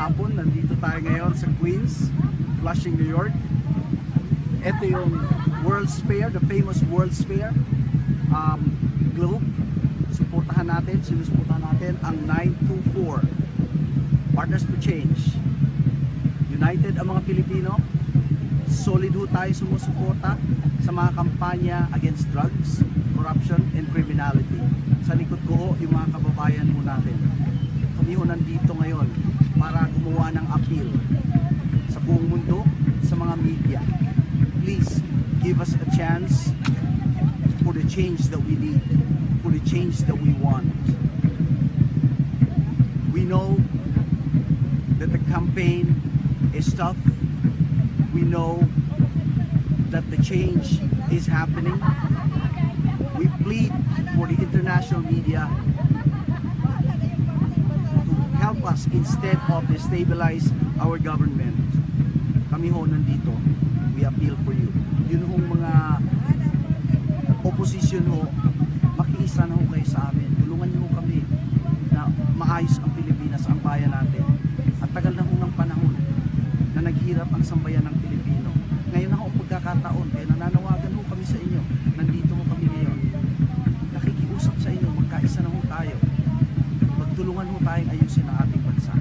hapon. Nandito tayo ngayon sa Queens, Flushing, New York. Ito yung World's Fair, the famous World's Fair. Globe. Sinusuportahan natin ang 924. Partners to Change. United ang mga Pilipino. Solid ho tayo sumusuporta sa mga kampanya against drugs, corruption, and criminality. Sa likod ko ho, yung mga kababayan ho natin. Kami ho nandito ngayon para gumawa ng appeal sa buong mundo, sa mga media. Please, give us a chance for the change that we need, for the change that we want. We know that the campaign is tough. We know that the change is happening. We plead for the international media to help us instead of destabilize our government. Kami ho nandito. We appeal for you. Yun hong mga opposition ho, makiisa na ho kayo sa amin. Tulungan niyo ho kami na maayos ang Pilipinas, ang bayan natin. At tagal na ho ng panahon na naghirap ang sambayan ng Pilipino. Ngayon na ho ang pagkakataon, kaya nananawagan ho kami sa inyo. Nandito ho kami ngayon. Nakikiusap sa inyo, magkaisa na ho tayo. Magtulungan ho tayong ayusin ang ating bansa.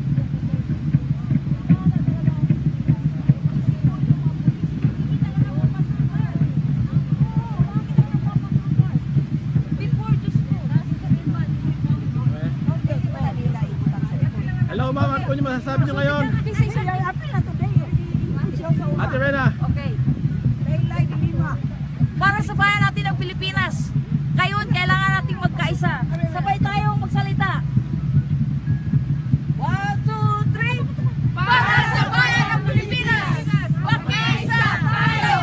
Hello ma'am, ano po yung masasabi nyo ngayon? Ate Rena. Okay. Para sa bayan natin ng Pilipinas, ngayon kailangan nating magkaisa. Sabay tayong magsalita. 1, 2, 3. Para sa bayan ng Pilipinas, magkaisa tayo.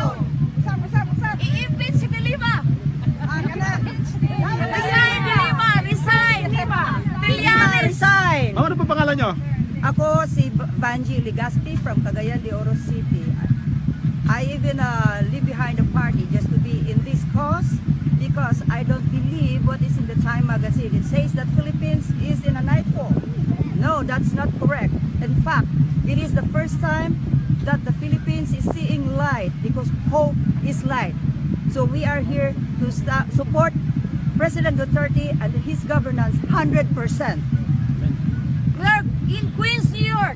I-impeach si De Lima. Resign, De Lima. Resign. Trillanes. Ma'am, ano po pangalan nyo? Ako si Vanji Ligaspi from Cagayan de Oro City. I even leave behind the party just to be in this cause because I don't believe what is in the Time magazine. It says that Philippines is in a nightfall. No, that's not correct. In fact, it is the first time that the Philippines is seeing light because hope is light. So we are here to support President Duterte and his governance 100%. We are in Queens, New York.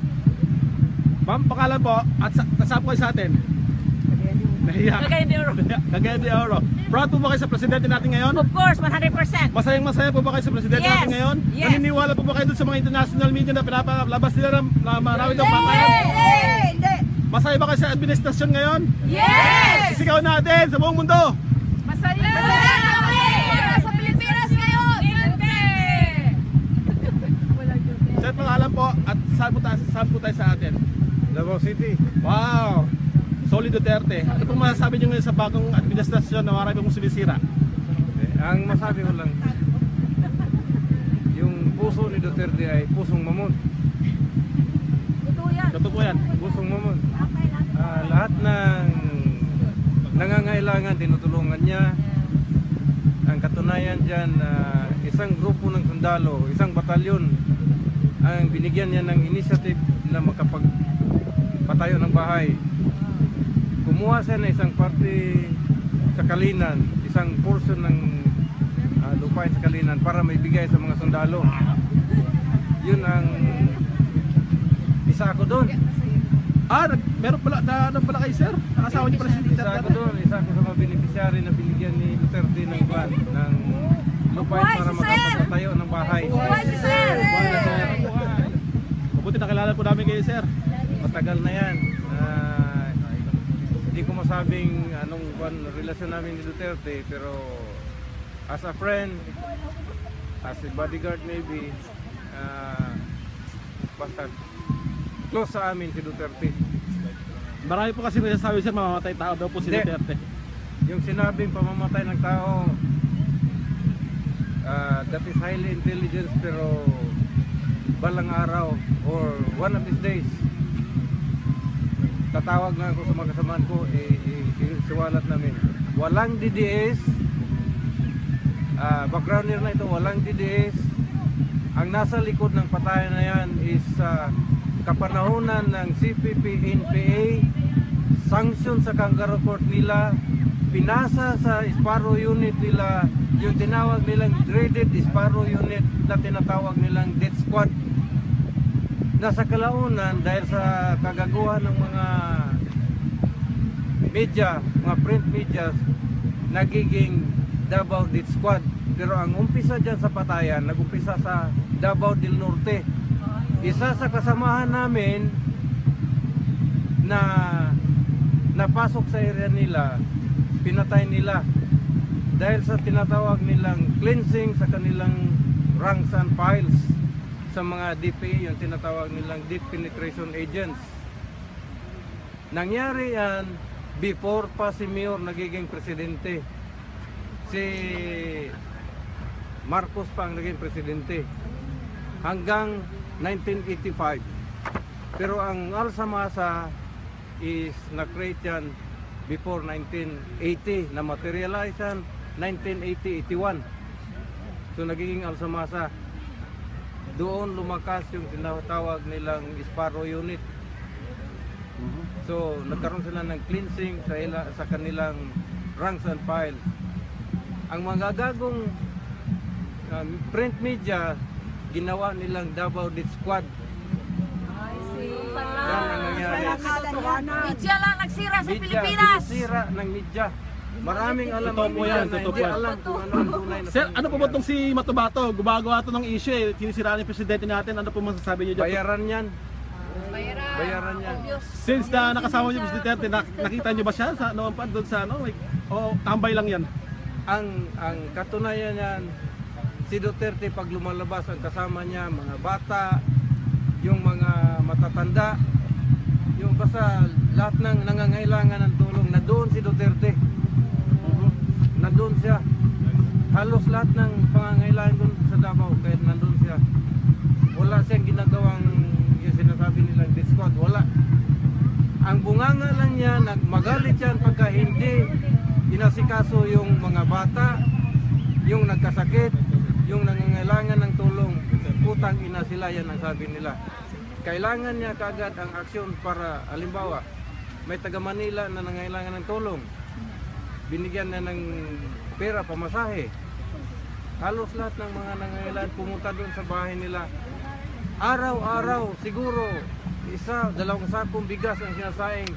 Ma'am, pangalan po at kasama ko sa atin. Nahiya. Cagayan de Oro. Proud po ba kayo sa presidente natin ngayon? Of course, 100%. Masayang-masaya po ba kayo sa presidente natin ngayon? Yes. Naniniwala po ba kayo dun sa mga international media na pinapalabas nila na marami daw pamayan? Hindi! Masaya ba kayo sa administrasyon ngayon? Yes! Sisigaw natin sa buong mundo! Masaya kami! Para sa Pilipinas ngayon! Sir, pangalan po at saan po tayo sa atin? Davao City. Wow! Solid Duterte. Ano pong masasabi nyo ngayon sa bagong administrasyon na marami pong sinisira? Ang masabi ko lang, yung puso ni Duterte ay pusong mamon. Totoo yan. Totoo po yan. Pusong mamon. Lahat ng nangangailangan, tinutulungan niya. Ang katunayan dyan, isang grupo ng sundalo, isang batalyon, ang binigyan niya ng initiative na makapagpatayo ng bahay. Kumuha siya na isang parte sa Kalinan, isang portion ng lupain sa Kalinan para may bigay sa mga sundalo. Yun ang isa ako doon. Meron pala, ano pala kayo sir? Nakasawa niyo pala si Isa Duterte. ako doon, isa ako sa mga beneficiary na binigyan ni Duterte ng ban, ng lupain para makapagpatayo ng bahay. Buhay si Sir! Mabuti nakilala po namin kayo sir. Matagal na yan. Hindi ko masabing anong relasyon namin ni Duterte, pero as a friend, as a bodyguard maybe, basta close sa amin si Duterte. Marami po kasi nagsasabi sir, mamamatay tao daw po si Hindi. Duterte. Yung sinabing pamamatay ng tao, that is highly intelligence, pero balang araw or one of these days, tatawag na ako sa mga kasamaan ko, siwalat namin. Walang DDS, background na ito, walang DDS. Ang nasa likod ng patayan na yan is kapanahunan ng CPP-NPA, sanction sa kangaroo court nila, pinasa sa Sparrow unit nila yung tinawag nilang dreaded Sparrow unit na tinatawag nilang death squad. Nasa kalaunan dahil sa kagaguhan ng mga media, mga print medias, nagiging Davao Death Squad. Pero ang umpisa dyan sa patayan, nag-umpisa sa Davao del Norte. Isa sa kasamahan namin na napasok sa area nila, pinatay nila dahil sa tinatawag nilang cleansing sa kanilang ranks and files sa mga DPA, yung tinatawag nilang deep penetration agents. Nangyari yan before pa si Mayor nagiging presidente. Si Marcos pa ang naging presidente hanggang 1985. Pero ang Alsamasa is na-create yan before 1980, na materialize yan 1980-81. So nagiging Alsamasa. Doon lumakas yung tinatawag nilang Sparrow unit. So nagkaroon sila ng cleansing sa kanilang ranks and files. Ang mga gagong print media, ginawa nilang Davao Death Squad. Yan ang nangyari. Media lang nagsira sa Media, Pilipinas. sinisira ng media. Maraming alam Totoo ng po media yan, na totoo hindi po yan. alam kung ano ang tunay na Sir, tunay. ano po ba itong si Matubato? Gumagawa ito ng issue eh. Sinisiraan yung presidente natin. Ano po masasabi niyo dyan? Bayaran yan. Bayaran yan. Since na nakasama niyo si Duterte, nakita niyo ba siya sa noon pa doon sa ano? Like, o tambay lang yan? Ang katunayan yan, si Duterte pag lumalabas ang kasama niya, mga bata, yung mga matatanda, yung basta lahat ng nangangailangan ng tulong, na doon si Duterte. Na doon siya. Halos lahat ng pangangailangan doon sa Davao, kaya nandun siya. Wala siyang ginagawang yung sinasabi nilang death squad, wala. Ang bunganga lang niya, magalit yan pagka hindi inasikaso yung mga bata, yung nagkasakit, yung nangangailangan ng tulong. Utang ina sila, yan ang sabi nila. Kailangan niya kagad ang aksyon para, halimbawa, may taga Manila na nangangailangan ng tulong, binigyan na ng pera, pamasahe. Halos lahat ng mga nangangailangan pumunta doon sa bahay nila. Araw-araw, siguro, 1-2 sakong bigas ang sinasaing.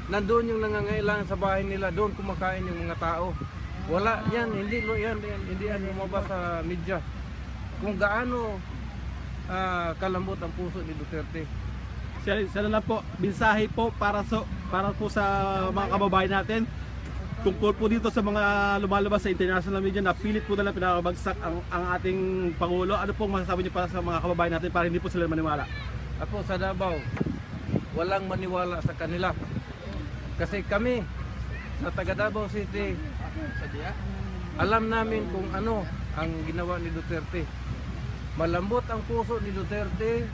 Nandun yung nangangailangan sa bahay nila, doon kumakain yung mga tao. Wala yan, hindi yan lumabas sa media. Kung gaano kalambot ang puso ni Duterte. Sana lang po, mensahe po para po sa mga kababayan natin tungkol po dito sa mga lumalabas sa international media na pilit po nalang pinakabagsak ang ating Pangulo. Ano pong masasabi niyo para sa mga kababayan natin para hindi po sila maniwala? Ako sa Davao, walang maniwala sa kanila. Kasi kami sa taga Davao City, alam namin kung ano ang ginawa ni Duterte. Malambot ang puso ni Duterte,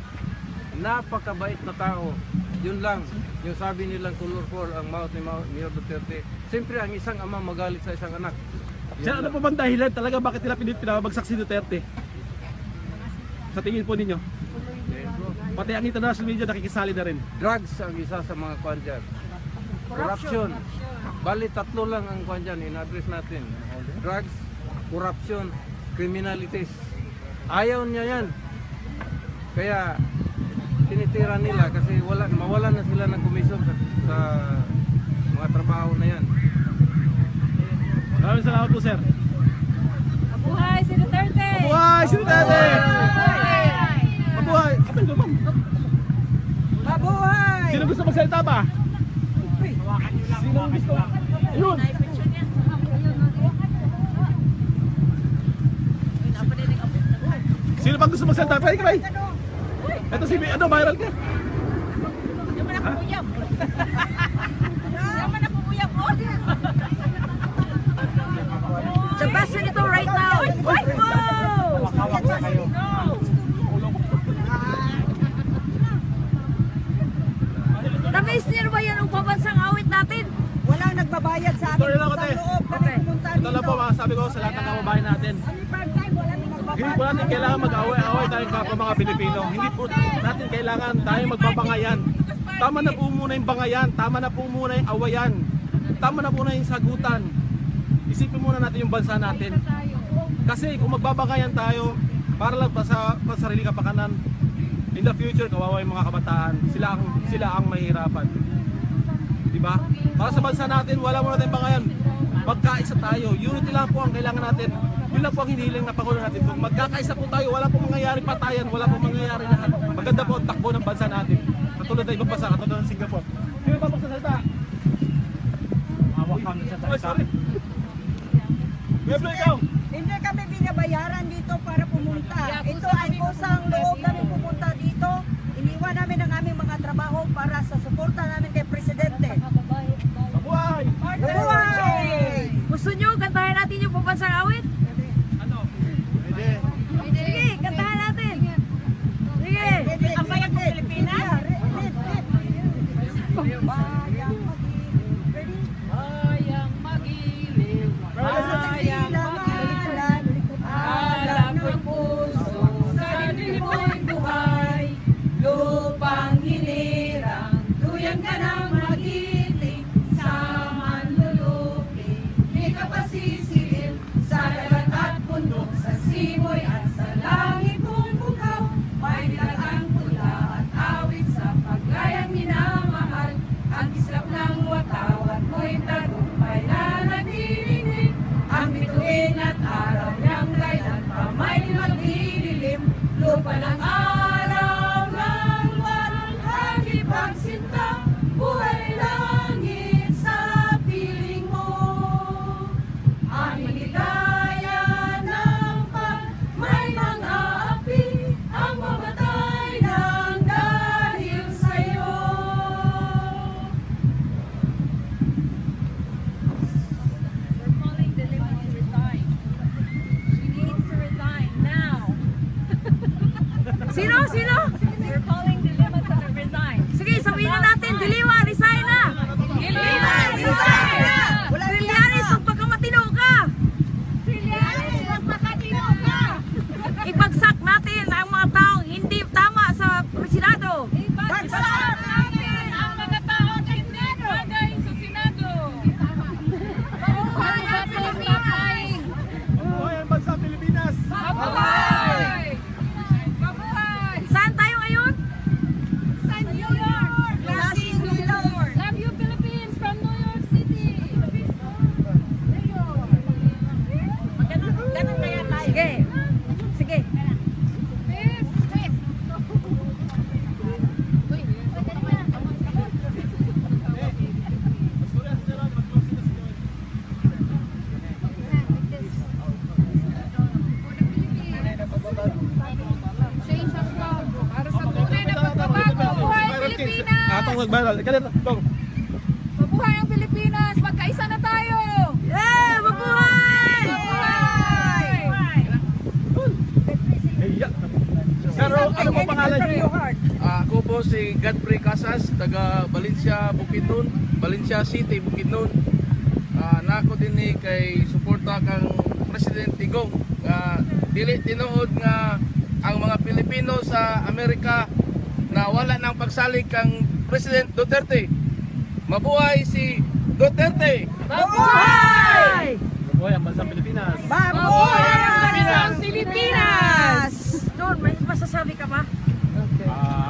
napakabait na tao. Yun lang, yung sabi nilang colorful ang mouth ni Mayor Duterte. Siyempre ang isang ama magalit sa isang anak. Sir, ano po bang dahilan talaga bakit nila pinabagsak si Duterte? Sa tingin po ninyo? Pati ang international media nakikisali na rin. Drugs ang isa sa mga kwan dyan. Corruption. Bali, 3 lang ang kwan dyan, in-address natin. Drugs, corruption, criminalities. Ayaw niya yan. Kaya tinitira nila kasi mawalan na sila ng komisyon sa mga trabaho na yan. Maraming salamat po, sir. Mabuhay si Duterte! Mabuhay si Duterte! Mabuhay! Kapag naman. Mabuhay! Sino gusto magsalita pa? Sino gusto? Ayun! Sino pang gusto magsalita? Pwede ka ba? Ito si viral ka. The best senator right now! Tamis niyo ba yan ang pabansang awit natin? Walang nagbabayad sa akin Story lang ko, sa te. loob. Kami pumunta Ito lang dito. po masasabi ko sa lahat ng kababayan natin. Kami part-time, walang nagbabayad. Hindi po natin kailangan mag-away-away tayong kapwa mga Pilipino. Hindi po natin kailangan tayong magbabangayan. Tama na po muna yung bangayan, tama na po muna yung awayan, tama na po na yung sagutan. Isipin muna natin yung bansa natin. Kasi kung magbabangayan tayo, para lang pa sa sarili kapakanan, in the future, kawawa yung mga kabataan, sila ang mahihirapan. Diba? Para sa bansa natin, wala muna tayong bangayan. Magkaisa tayo, unity lang po ang kailangan natin. Yun lang po ang hinihiling na Pangulo natin. Kung magkakaisa po tayo, wala pong mangyayari patayan, wala pong mangyayari lahat. Maganda po ang takbo ng bansa natin. Katulad na ibang bansa, katulad ng Singapore. Sino ba magsasalita? Hawak kami sa salita. Oh, sorry. Weblo, ikaw! Hindi kami binabayaran dito para pumunta. Ito ay kusang loob namin pumunta dito. Iniwan namin ang aming mga trabaho para sa suporta namin kay Presidente. Mabuhay! Buhay! Gusto nyo, kantahan natin yung pambansang awit? Ano? Sige, kantahan natin. Sige. Ang bayang ng Pilipinas? Bayang magiliw, bayang magilan, alam ng puso, sa diliboy buhay, lupang hinirang, tuyang ka ng magiting, sa manlulupi, di ka pasisilip, sa dagat at bundok, sa simoy at sa langit kung bukaw, may nilagang pula at awit sa paglayang minamahal, ang kislap ng watawat mo'y tagumpay na nagdidinig, ang bituin at araw niyang kailan pa may magdidilim, lupa ng araw ng walang pagsinta, buhay langit sa piling mo. Aming ligaya ng pag may mga api, ang mamatay ng dahil sa'yo. We're calling the Lima to resign. She needs to resign now. Sino? We're calling the Lima to resign. Sige, sabihin na natin, Diliwa, resign na! Diliwa, resign na! Trillanes, magpakamatino ka! Trillanes, magpakatino ka! Ipagsak natin ang mga taong hindi tama sa Senado. Ipagsak natin ang mga taong hindi bagay sa Senado. Mabuhay ang Pilipinas! Mabuhay ang bansa Pilipinas! Mabuhay! Mabuhay! Saan tayo ngayon? Sa New York! New York! Love you Philippines from New York City! Ganun kaya tayo. Sige! Sige! Para sa tunay na pagbabago, mabuhay ang Pilipinas! Atong magbaral. Ganito. Tong. Mabuhay ang Pilipinas! Magkaisa na tayo! Yeah! Mabuhay! Mabuhay! Iya. Pero ano po pangalan niyo? Ako po si Godfrey Casas, taga Valencia, Bukidnon, Valencia City, Bukidnon. Nako din ni kay suporta kang President Digong. Dili tinuod nga ang mga Pilipino sa Amerika na wala nang pagsalig kang President Duterte. Mabuhay si Duterte! Mabuhay! Mabuhay ang bansa Pilipinas! Mabuhay ang Pilipinas! Don, may masasabi ka ba?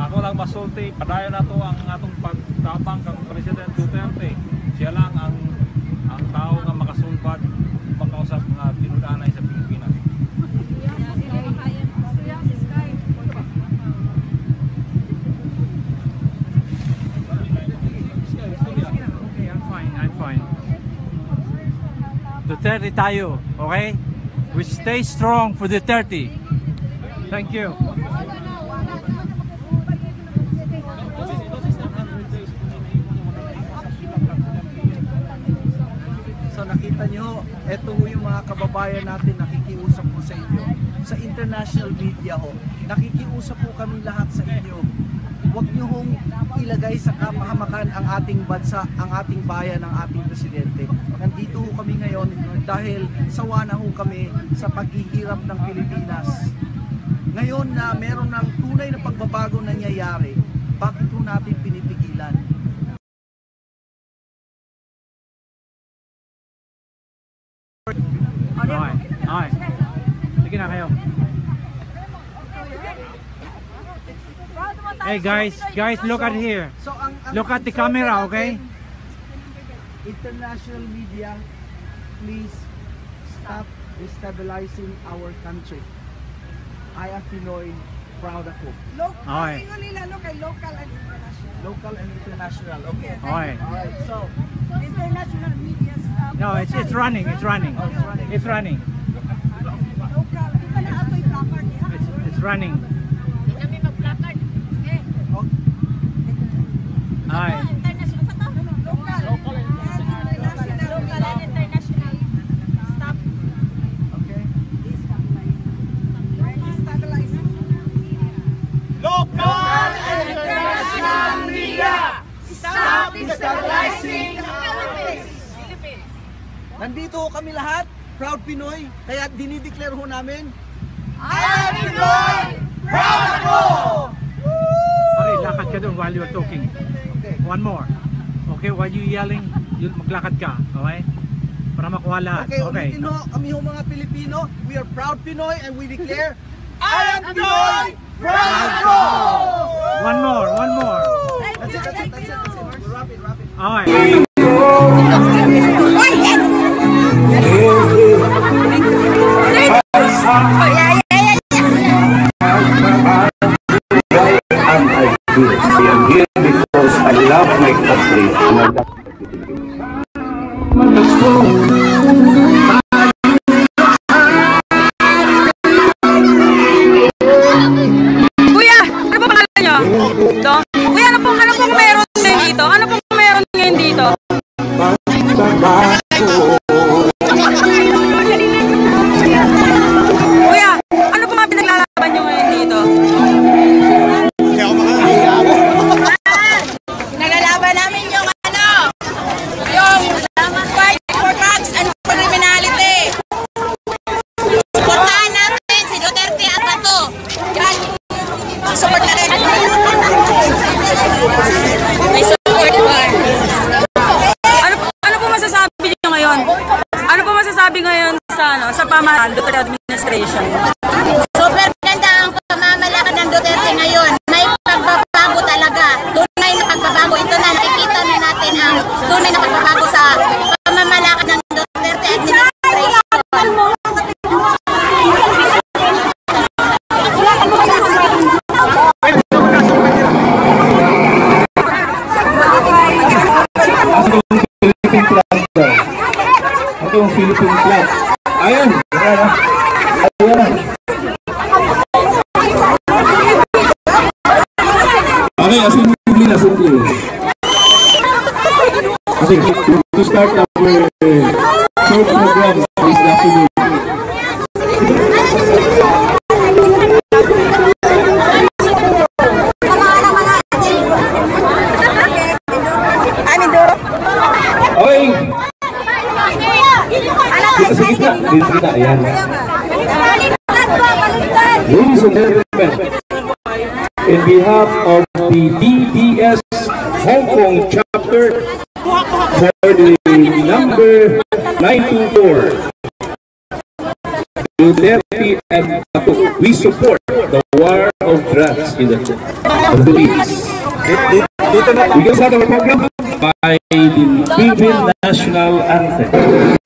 Ako lang masulti, padayon na to ang atong pagtabang kang President Duterte. Siya lang ang tao nga makasulbad makausap mga tinudanay sa Pilipinas. Okay, I'm fine. Duterte tayo, okay? We stay strong for Duterte. Thank you. So nakita nyo, eto ho yung mga kababayan natin nakikiusap po sa inyo. Sa international media ho, nakikiusap po kami lahat sa inyo. Huwag nyo hong ilagay sa kapahamakan ang ating bansa, ang ating bayan, ang ating presidente. Nandito ho kami ngayon dahil sawa na ho kami sa paghihirap ng Pilipinas. Ngayon na meron ng tunay na pagbabago nangyayari, bakit ho natin pinipigilan? Okay. Okay. Sige na kayo. Hey guys, look at here. So, Look at the camera, okay? International media, please stop destabilizing our country. I am Pinoy, proud ako. Okay. Local and international, okay. Okay. Alright, so, International media staff. No, it's running. It's running. It's running. Local. Ito na ato'y placard. It's running. Hindi kami mag-placard. Okay. Hi. International sa to? Local. Local and international. Stop. okay. Local and international media. Stop destabilizing the Philippines. Nandito ho kami lahat, proud Pinoy, kaya dinideclare ho namin, I am Pinoy! Proud ako! Pare, lakad ka doon while you're talking. okay, One more. Okay, while you yelling, yun, maglakad ka. Okay? Para makuha lahat. okay, Okay. ulitin ho, kami ho mga Pilipino, we are proud Pinoy and we declare, I am Pinoy! Proud ako! One more. That's it. Wrap it. Okay. I am here because I love my country. Kuya, ano po pangalan nyo? Ito? Kuya, ano pong meron ngayon dito? Ano pong meron ngayon dito? Kuya, ano po mga pinaglalaban nyo ngayon dito? Nalalaban namin yung fight for drugs and for criminality. Supportahan natin si Duterte at Bato. Yan. Support na rin. May support one. Ano po masasabi niyo ngayon? Ano po masasabi ngayon sa pamahalaan Duterte administration? Super ganda ang pamamalakad ng Duterte ngayon. May pagbabago talaga. Tunay na pagbabago. Ito na, nakikita na natin ang tunay na pagbabago sa pamamalakad ng Duterte administration. Ito yung Philippine flag. Ayan. Okay, assembly. Okay, to start our short program this afternoon. Okay. Dito sa gitna, ayan. Ladies and gentlemen, in behalf of the DDS Hong Kong chapter for the number 924, Duterte and Bato, we support the war of drugs in the Philippines. We can start our program by the Philippine National Anthem.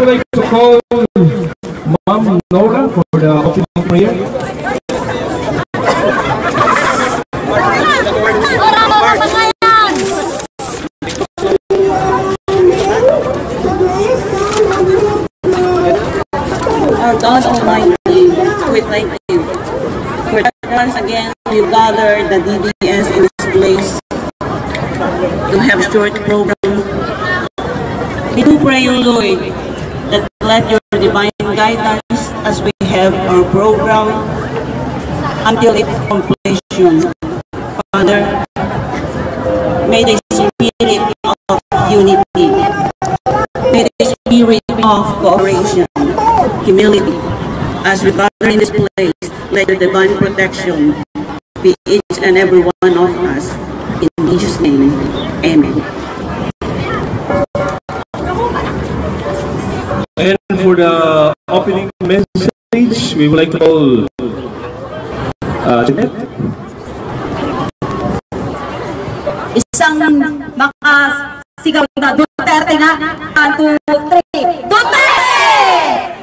would like to call Ma'am Nora for the opening prayer. Our God Almighty, we thank you for that once again you gathered the DDS in this place to have short program. We do pray, O Lord, that let your divine guidance as we have our program until its completion. Father, may the spirit of unity, may the spirit of cooperation, humility, as we gather in this place, let the divine protection be each and every one of us. In Jesus' name, amen. And for the opening message, we would like to call Jeanette. Isang makasigaw na Duterte na. 1, 2, 3. Duterte!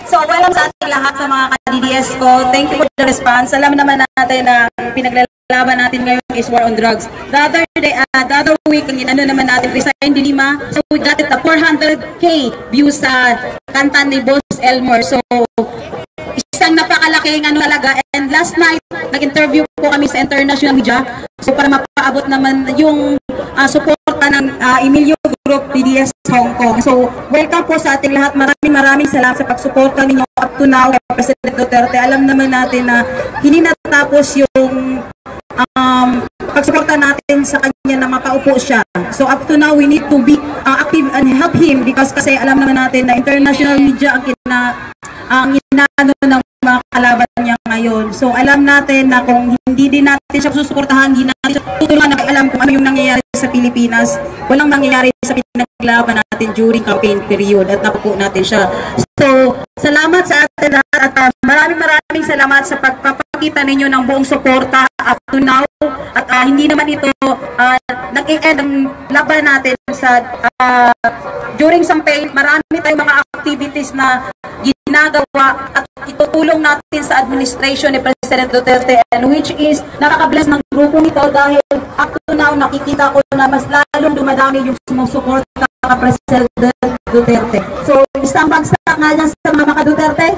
So, welcome sa ating lahat sa mga ka-DDS ko. Thank you for the response. Alam naman natin na pinaglalaban natin ngayon is war on drugs. The other week, ang inano naman natin, Resign Dilima. So, we got it 400K views sa kanta ni Boss Elmore. So, isang napakalaking talaga. And last night, nag-interview po kami sa international media. So, para mapaabot naman yung suporta ng Emilio Group DDS Hong Kong. So, welcome po sa ating lahat. Maraming salamat sa pagsuporta ninyo up to now kay President Duterte. Alam naman natin na hindi natapos yung pagsuporta natin sa kanya na makaupo siya. So, up to now, we need to be active and help him because kasi alam naman natin na international media ang inaano ng mga kalaban niya ngayon. So, alam natin na kung hindi din natin siya susuportahan, hindi natin siya tutulungan na alam kung ano yung nangyayari sa Pilipinas, walang nangyayari sa pinaglaban natin during campaign period at napupo natin siya. So, salamat sa atin lahat at maraming salamat sa pagpapakita ninyo ng buong suporta up to now at hindi naman ito nag-end ang laban natin sa during campaign. Marami tayong mga activities na ginagawa at itutulong natin sa administration ni President Duterte and which is nakaka-bless ng grupo nito dahil up to now nakikita ko na mas lalong dumadami yung sumusuporta ka President Duterte. So, isang bagsak nga dyan sa mga ka-Duterte.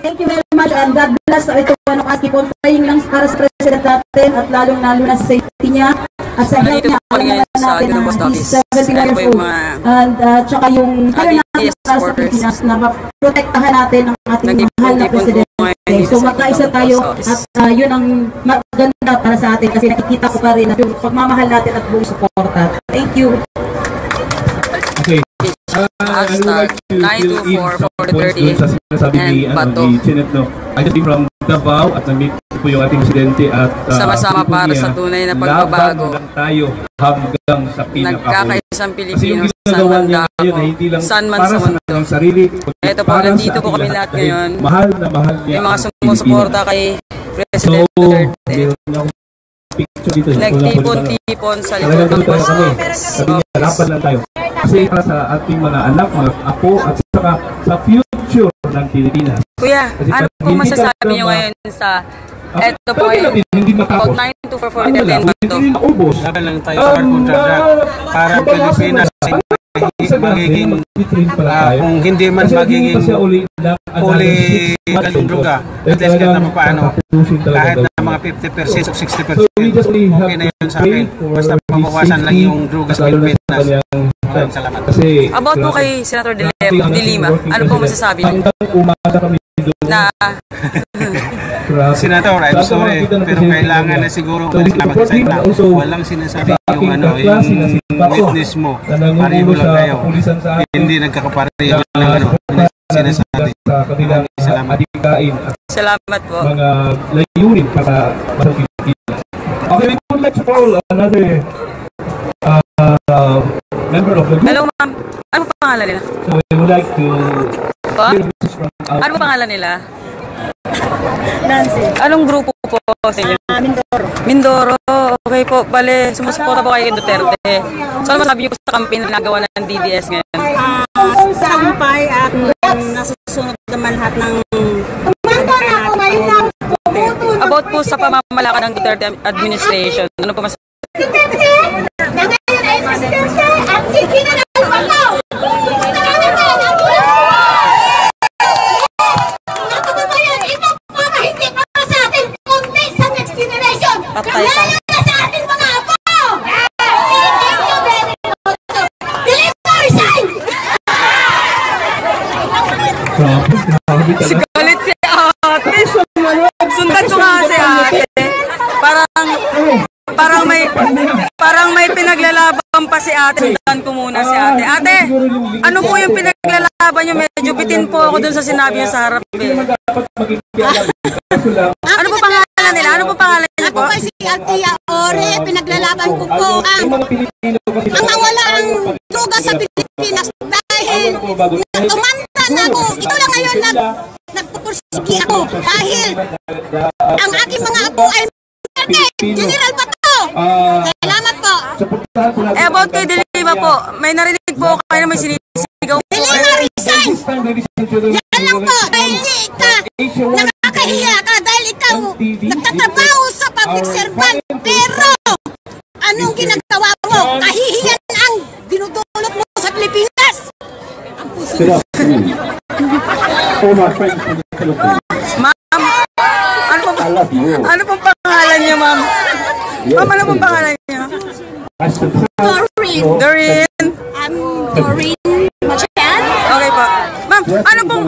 Thank you very much and God bless. So, ito po keep on praying lang para sa President natin at lalong na sa safety niya at sa health niya. Alam natin na he's 71 years old. And tsaka yung kaya natin para sa Pilipinas na maprotektahan natin ang ating mahal na Presidente. So magkaisa tayo at yun ang maganda para sa atin kasi nakikita ko pa rin na yung pagmamahal natin at buong suporta. Thank you. Okay. I would like to fill in some points doon sa sinasabi ni Jeanette, no? I just came from Davao at na-meet po yung ating presidente at sama-sama para sa tunay na pagbabago. Laban lang tayo hanggang sa pinakahuli. Nagkakaisang Pilipino sa man ngayon ay hindi lang para sa kanyang sarili. Ito po, nandito po kami lahat ngayon. Mahal na mahal niya yung mga sumusuporta kay President Duterte. Nagtipon-tipon sa likod ng bus. Sabi niya, laban lang tayo. Kasi para sa ating mga anak, mga apo, at saka sa future ng Pilipinas. Kuya, ano po masasabi niyo ngayon sa eto po yung about 92440 bato? Laban lang tayo sa kontra para Pilipinas magiging kung hindi man magiging fully galong druga at least kahit na paano kahit na mga 50% o 60% okay na yun sa akin basta mabawasan lang yung druga sa Pilipinas. Maraming salamat. About po kay Senator De Lima, ano po masasabi niyo? Na Senator, I'm sorry, pero kailangan na siguro mag-resign na. Walang sinasabi yung yung witness mo. Pareho lang tayo. Hindi nagkakapareho ng sinasabi. Salamat. Salamat po. Mga layunin para sa Pilipinas. Okay, we would like to call another member of the group. Hello ma'am, ano pangalan nila? So we would like to ano pangalan nila? Nancy. Anong grupo po sa inyo? Mindoro. Mindoro, okay po. Bale, sumusuporta po kayo kay Duterte. So ano masabi niyo po sa campaign na nagawa ng DDS ngayon? Sa lahat ng about po sa pamamalakad ng Duterte administration. Ano po mas patay ka. Si galit si ate. Sundan ko nga si ate. Parang may pinaglalaban pa si ate. Sundan ko muna si ate. Ate, ano po yung pinaglalaban niyo? Medyo bitin po ako dun sa sinabi niyo sa harap eh. Ano po pangalan nila? Ano po pangalan niyo po? Ako kasi Altia Ore, pinaglalaban ko po ang mawala ang duga sa Pilipinas dahil tumanda na ako. Ito lang ngayon nagpupursigi ako dahil ang aking mga apo ay General Bato. Salamat po. About kay Dilima po, may narinig po kayo na may sinisigaw po. Dilima resign! Yan lang po, dahil nakakahiya ka dahil ikaw nagtatrabaho sa public servant pero anong ginagawa mo? Kahihiyan ang dinudulot mo sa Pilipinas! Ang puso. Ma'am, ano pong pangalan niyo, ma'am? Ma'am, ano pong pangalan niyo? Doreen. Doreen Machan. Okay po. Ma'am, ano pong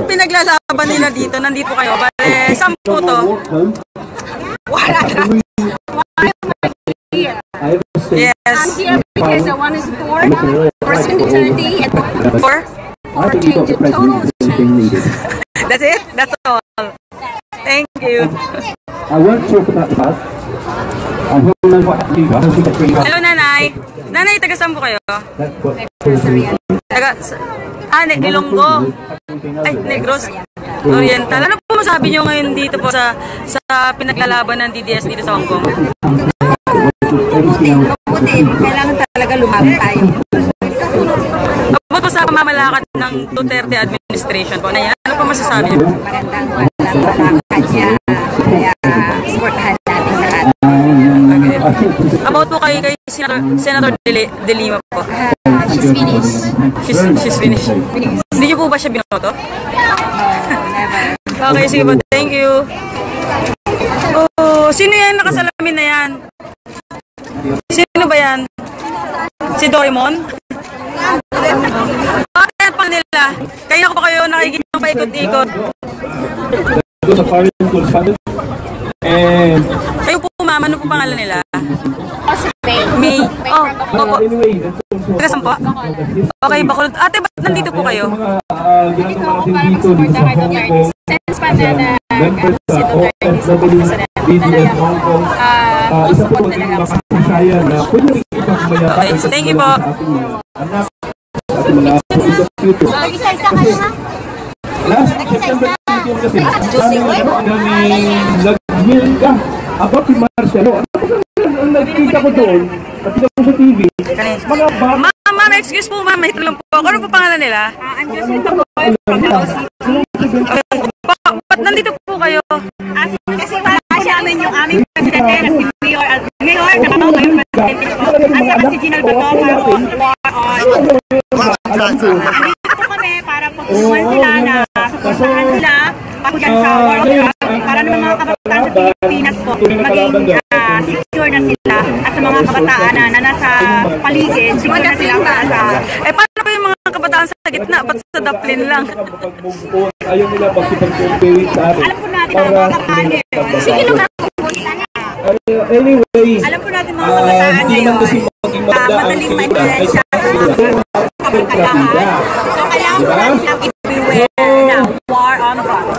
pinaglalaban nila dito? Nandito kayo. Bale, saan po to? Yes. I'm here because I want to support First Duterte and for change, total change. That's it? That's all. Thank you. I want to talk about the bus. Hello, nanay. Nanay, taga saan po kayo? Taga, Ilonggo. Ay, Negros. Oriental. Ano po masabi nyo ngayon dito po sa pinaglalaban ng DDS dito sa Hong Kong? Kailangan talaga lumaban tayo. About po sa pamamalakad ng Duterte administration po. Ano po masasabi nyo? Magandang pamamalakad niya. Kaya supportahan natin lahat. About po kay Senator De Lima po. She's finished. She's finished. Hindi niyo po ba siya binoto? Okay, sige po. Thank you. Oh, sino yan nakasalamin na yan? Sino ba yan? Si Doraemon? Bakit pa nila? Kaya ako pa kayo nakikita ng paikot-ikot. Kayo po, ma'am, ano po pangalan nila? May. Oh, opo. Taga saan po? Okay, Bacolod. Ate, ba't nandito po kayo? Dito ako para mag-support kay Duterte. Since pa na si Duterte is talagang support talaga ako. Okay, thank you po. Isa-isa kayo ha? Isa-isa. About si Marcelo, ang nakikita ko doon, at ko sa TV, Ma'am, excuse po ma'am, may tulong po ako. Ano po pangalan nila? I'm just with the boy from Davao City. Ba't nandito po kayo? Kasi wala siya amin yung aming presidente na si Mayor na tama ko yung presidente ko. At saka si General Bato para on war on. Dito kami para pagtulungan sila na suportahan sila ako dyan sa war on drugs para naman mga kabataan sa Pilipinas po maging secure na sila at sa mga kabataan na nasa paligid, secure na sila sa... Paano ba yung mga kabataan sa gitna? Ba't sa Dublin lang? Ayaw nila pagkipag-compare sa atin. Alam po natin mga kabataan eh. Sige naman. Anyway, alam po natin mga kabataan ngayon, madaling ma-influensya sa mga kapagkalaman. So, kailangan po natin silang i-beware na war on drugs.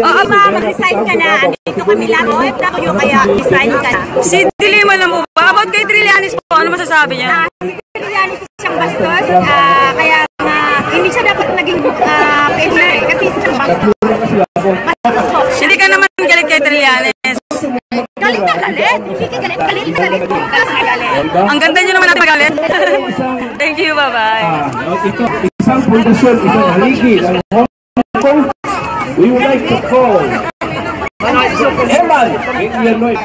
Oo, mag-resign ka na. Andito kami lang. OFW, kaya resign ka na. Si Dilima na mo ba? About kay Trillanes po, ano masasabi niya? Si Trillanes siyang bastos, kaya hindi siya dapat naging premier kasi siyang bastos. Bastos po. Hindi ka naman galit kay Trillanes. Galit na galit. Hindi ka galit. Galit na galit po. Galit na galit. Ang ganda niyo naman natin magalit. Thank you, bye-bye. Ito, isang pundasyon, isang haligi, people, we would like to call Eman in Illinois.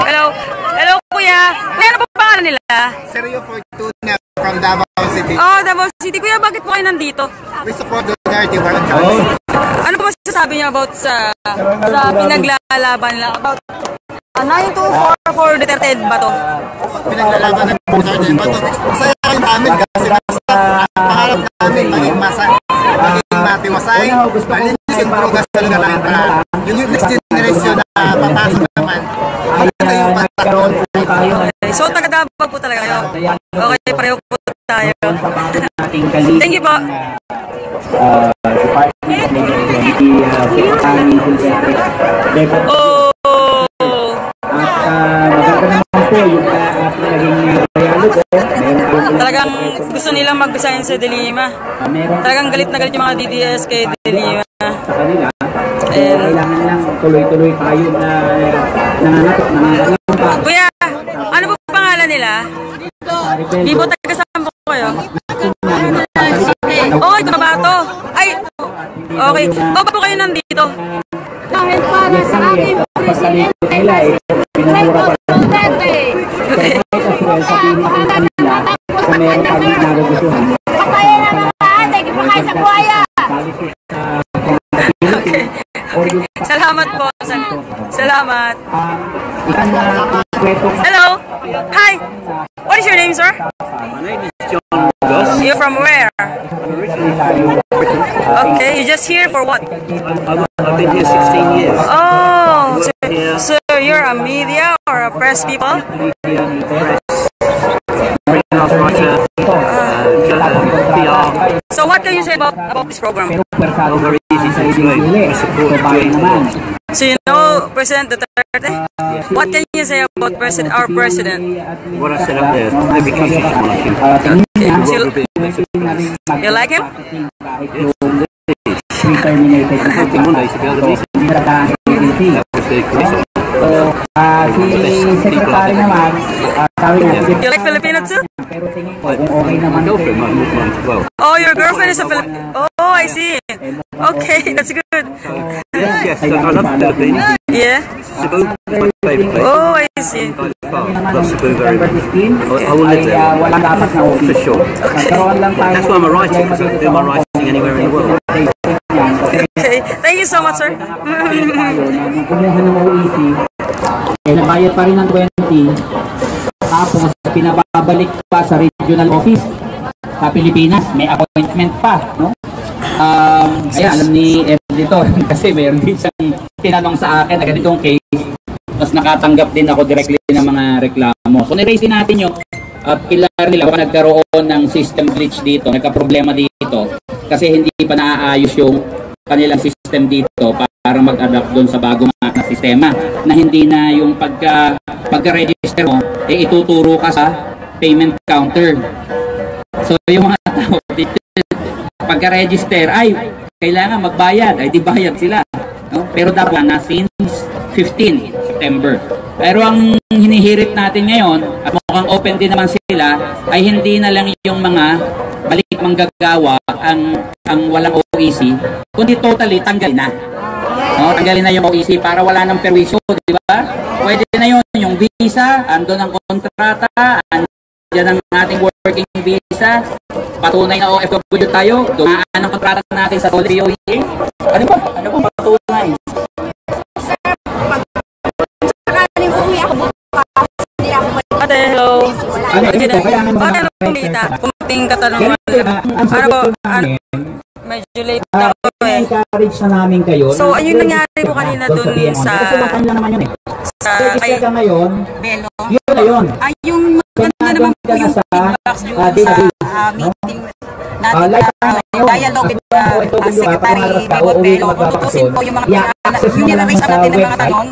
Hello. Hello, kuya. Kuya, ano po pangalan nila? Sergio Fortuna from Davao City. Oh, Davao City. Kuya, bakit po kayo nandito? We support Duterte War on Drugs. Ano po masasabi niyo about sa pinaglalaban nila? About 9244 for Duterte ba to? Pinaglalaban ng Duterte ba to? Masaya kayo namin kasi basta pangarap namin maging matiwasay, malinis yung progress sa lugar namin para yung next generation na papasok naman. Maganda yung pagkakaroon. Okay. So, taga-Davao po talaga kayo? Okay, pareho po tayo. Thank you po. Oh! Talagang gusto nilang magbisayan sa Dilima. Talagang galit na galit yung mga DDS kay Dilima. Kailangan lang tuloy-tuloy tayo na nangangatok pa. Kuya, ano po pangalan nila? Bibo, taga-saan po kayo? Oh, ito ba ito? Ay, okay. O, ba po kayo nandito? Dahil para sa aking presidente nila pinamura pa lang. Okay. Sabihin na kung kanila kung meron kami nagugustuhan. Patayin na mga ate, ipakay sa kuwaya! Okay. Salamat po. Salamat. Hello. Hi. What is your name, sir? My name is John Gus. You're from where? Okay, you just here for what? I've been here 16 years. Oh, so you're a media or a press people? PR. So what can you say about this program? Oh, very easy to explain. We support Duterte. So you know President Duterte? What can you say about our president? What I said up there, every country should want him. You like him? One day to be able to meet him. That was the commission. Si Secretary naman, sabi niya, you like Filipino too? My girlfriend might move on as well. Oh, your girlfriend is a Filipino. Oh, I see. Okay, that's good. Yes, I love the Philippines. Yeah? Cebu is my favourite place. Oh, I see. I love Cebu very much. I will live there for sure. That's why I'm a writer, because I can do my writing anywhere in the world. Okay, thank you so much, sir. Kumuha ng OEC, nabayad pa rin ng 20, tapos pinababalik pa sa regional office sa Pilipinas, may appointment pa, no? Ayan, alam ni editor kasi meron din siyang tinanong sa akin na ganitong case, mas nakatanggap din ako directly ng mga reklamo. So niraise natin yung pilar nila kung nagkaroon ng system glitch dito, nagka-problema dito kasi hindi pa naaayos yung kanilang system dito para mag-adapt doon sa bagong na sistema na hindi na yung pagka-register mo ituturo ka sa payment counter. So yung mga tao pagka-register ay kailangan magbayad, ay di bayad sila, no? Pero dapat na since 15 September. Pero ang hinihirit natin ngayon at mukhang open din naman sila ay hindi na lang yung mga balik manggagawa ang walang OEC, kundi totally tanggalin na. No, tanggalin na yung OEC para wala nang perwisyo, di ba? Pwede na yun, yung visa, andun ang kontrata, andyan ang ating working visa, patunay na OFW tayo, dumaan ang kontrata natin sa DOE. Ano ba? Ano ba patunay? Ate, hello. Ano kumita? Kumating katanungan. Ano po? Medyo late ako eh. Encourage na namin kayo. So, ano yung nangyari po kanina dun sa... Sa... Kasi ka ngayon, yun na yun. Ay, yung maganda naman po yung feedbacks yung sa meeting natin dialogue with Secretary Bebot Bello. Tutusin po yung mga yung nilaraise natin ng mga tanong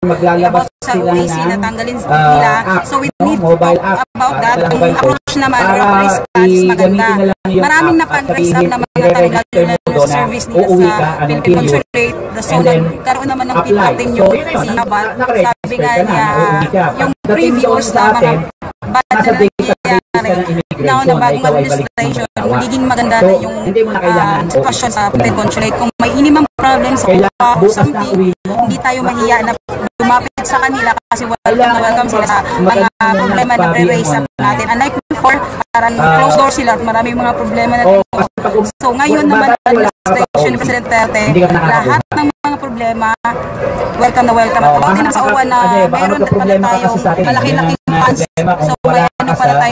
maglalabas sila na tanggalin nila. So we need to talk about that. Ang approach naman or response maganda. Maraming napag-raise up na mga tanong lalo na service nila sa Philippine Consulate. So nagkaroon naman ng piloting yung Sinabat. Sabi nga niya yung previous na mga bad na nangyayari immigration na bagong ay ikaw ay balik administration, mo magiging maganda So, na yung hindi mo na kailangan sitwasyon sa consulate. Kung may inimang problem sa Kailangan kuha o bukas na something, uwi mo. hindi tayo mahiya na lumapit sa kanila kasi welcome sila sa mga problema na pre-raise up natin. Unlike before, parang closed door sila at maraming mga problema na So ngayon naman, administration ni President Duterte, lahat ng mga problema, welcome na welcome. At about din sa OWA na mayroon pala tayong malaki-laking funds. So may ano pala tayo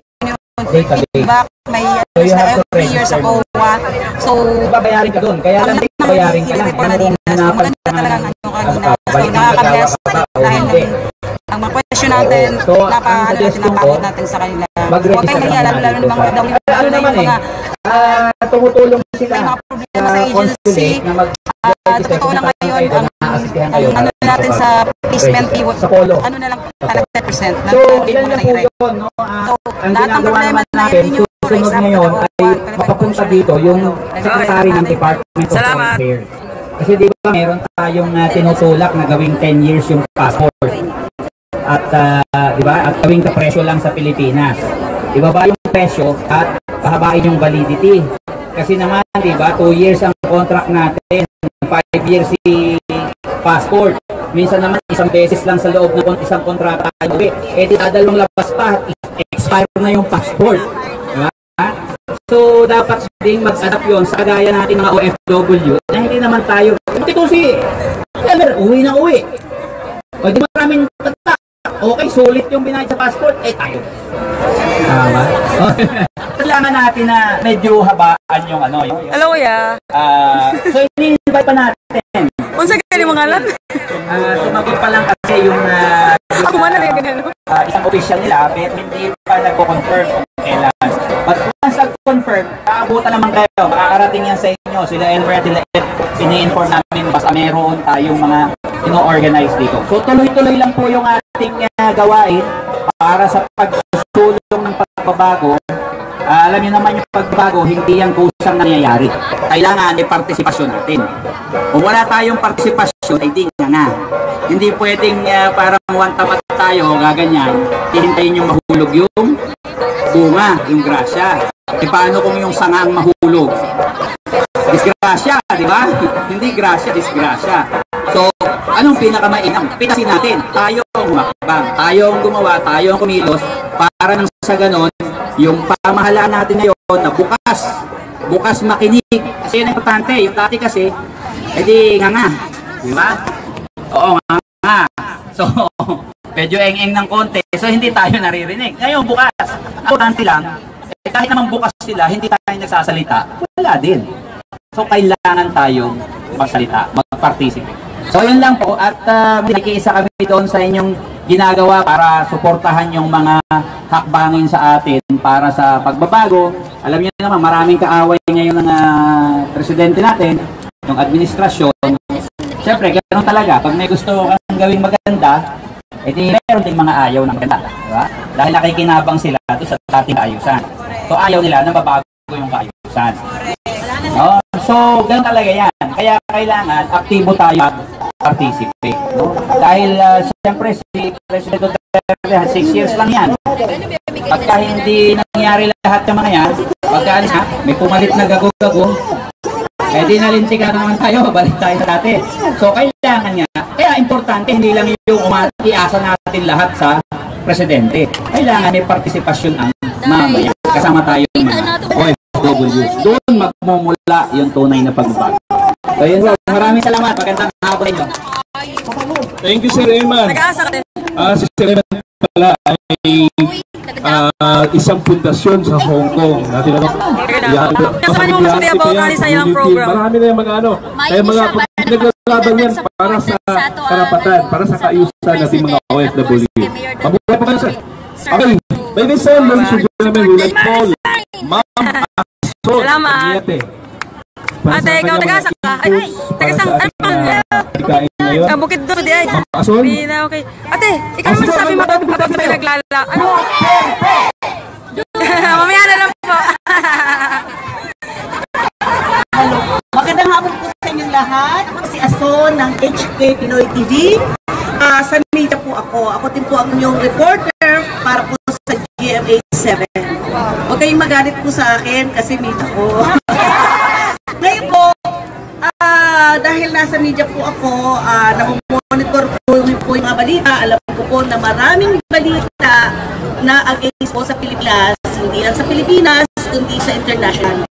feedback, may na every year sa OWA. So babayarin ka doon, kaya lang babayarin ka lang. So maganda talaga ang ano kanina. So nakaka-bless dahil ang mga question natin, napakahit natin sa kanila. Huwag kayo mahiya, lalo ng mga ano naman tumutulong sila may mga problema sa agency. Totoo lang ngayon, ang ano natin sa placement fee, ano na lang talaga 10%. So, ilan na po yun, no? Ang ginagawa naman natin, susunod ngayon ay mapapunta dito yung secretary ng Department of Foreign Affairs. Kasi di ba meron tayong tinutulak na gawing 10 years yung passport. At di ba, at gawing kapresyo lang sa Pilipinas. Ibaba yung presyo at pahabain yung validity. Kasi naman, di ba, 2 years ang contract natin, 5 years si passport. Minsan naman, isang beses lang sa loob ng isang kontrata tayo. Eh, di dadalawang labas pa, expire na yung passport. Diba? So, dapat ding mag-adapt yun sa kagaya natin mga OFW na hindi naman tayo, ito si, uwi na uwi. O di maraming tatak. Okay, sulit yung binayad sa passport, eh tayo. Tama. Kailangan natin na medyo habaan yung ano. Yung, hello, ya. So, ini-invite pa natin. Unsa kayo mga alam? Sumagot pa lang kasi yung ako man na ganun. Isang official nila, pero hindi pa nagko-confirm kung kailan. But once nag-confirm, aabutan naman kayo. Makakarating yan sa inyo. Sila Elmer, sila ini-inform namin basta meron tayong mga ino-organize dito. So tuloy-tuloy lang po yung ating gawain para sa pagsulong ng pagbabago. Alam niyo naman yung pagbabago, hindi yan kusang nangyayari. Kailangan ay partisipasyon natin. Kung wala tayong partisipasyon, ay di nga. Hindi pwedeng parang one tapat tayo, gaganyan, hihintayin yung mahulog yung bunga, yung grasya. E paano kung yung sanga ang mahulog? Disgrasya, di ba? Hindi grasya, disgrasya. So, anong pinakamainam? Pitasin natin. Tayo ang humakbang, tayo ang gumawa, tayo ang kumilos para nang sa ganon, yung pamahalaan natin ngayon na bukas makinig. Kasi yun ang importante. Yung dati kasi, edi nga. Di ba? Oo nga. So, medyo eng-eng ng konti. So, hindi tayo naririnig. Ngayon, bukas. Ang importante lang, kahit naman bukas sila, hindi tayo nagsasalita, wala din. So, kailangan tayong magsalita, mag-participate. So, yun lang po. At nakikiisa kami doon sa inyong ginagawa para suportahan yung mga hakbangin sa atin para sa pagbabago. Alam niyo naman, maraming kaaway ngayon ng presidente natin, yung administrasyon. Siyempre, ganoon talaga. Pag may gusto kang gawing maganda, edi meron ding mga ayaw ng ganda. Diba? Dahil nakikinabang sila ito sa ating kaayusan. So, ayaw nila na mabago yung kaayusan. No? So, ganoon talaga yan. Kaya kailangan aktibo tayo at participate. No? Dahil, siyempre, si President Duterte, 6 years lang yan. Pagka hindi nangyari lahat ng mga yan, pagka may pumalit na gago-gago, eh di nalintikan naman tayo, balik tayo sa dati. So, kailangan niya. Kaya importante, hindi lang yung umatiasa natin lahat sa presidente. Kailangan may partisipasyon ang mamaya. Kasama tayo ng mga OFWs. Doon magmumula yung tunay na pagbabago. So, yun po. Maraming salamat. Magandang hapon ninyo. Thank you, Sir Eman. Si Sir Eman pala ay isang pundasyon sa Hong Kong. Marami na yung mga ano. Kaya mga naglalaban yan para sa karapatan, para sa kaayusan natin mga OFW. Mabuhay pa kayo, sir. Okay. By this time, ladies and gentlemen, we like call Ma'am Asol. Salamat. Ate, ikaw taga-asa ka? Ay, taga-sang, ang bukid doon, di ay. Okay. Ate, ikaw naman sabi mo habang kami naglala. Ano? Mamaya na lang po. Magandang hapon po sa inyong lahat. Ako si Ason ng HK Pinoy TV. Sa media po ako. Ako din po ang inyong reporter para po sa GMA GMA7. Huwag kayong magalit po sa akin kasi media ko. Ngayon po, dahil nasa media po ako, namomonitor po yung mga balita. Alam ko po na maraming balita na against po sa Pilipinas, hindi lang sa Pilipinas, kundi sa international.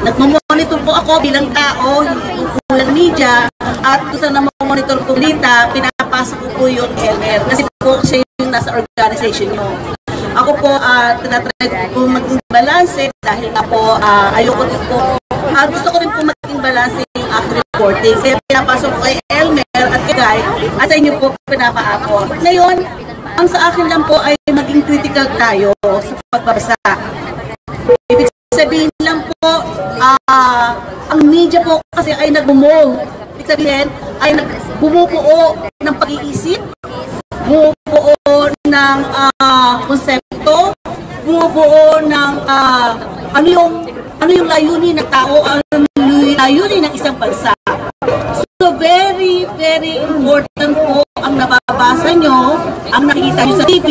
Nagmamonitor po ako bilang tao, hindi po lang media, at kung saan namamonitor ko balita, pinapasok ko po yung LR. Kasi po siya yung nasa organization nyo. Ako po, tinatry ko maging balanse dahil nga po, ayoko din po. Gusto ko rin po maging balanse yung aking reporting. Kaya pinapasok ko kay Elmer at kay Guy, at sa inyo po pinapaako. Ngayon, ang sa akin lang po ay maging critical tayo sa pagbabasa. Ibig sabihin lang po, ang media po kasi ay nagbumong. Ibig sabihin, ay bumubuo ng pag-iisip, bumubuo ng konsepto, bumubuo ng ano yung layunin ng tao, ano yung layunin ng isang bansa. So very, very important po ang nababasa nyo, ang nakikita nyo sa TV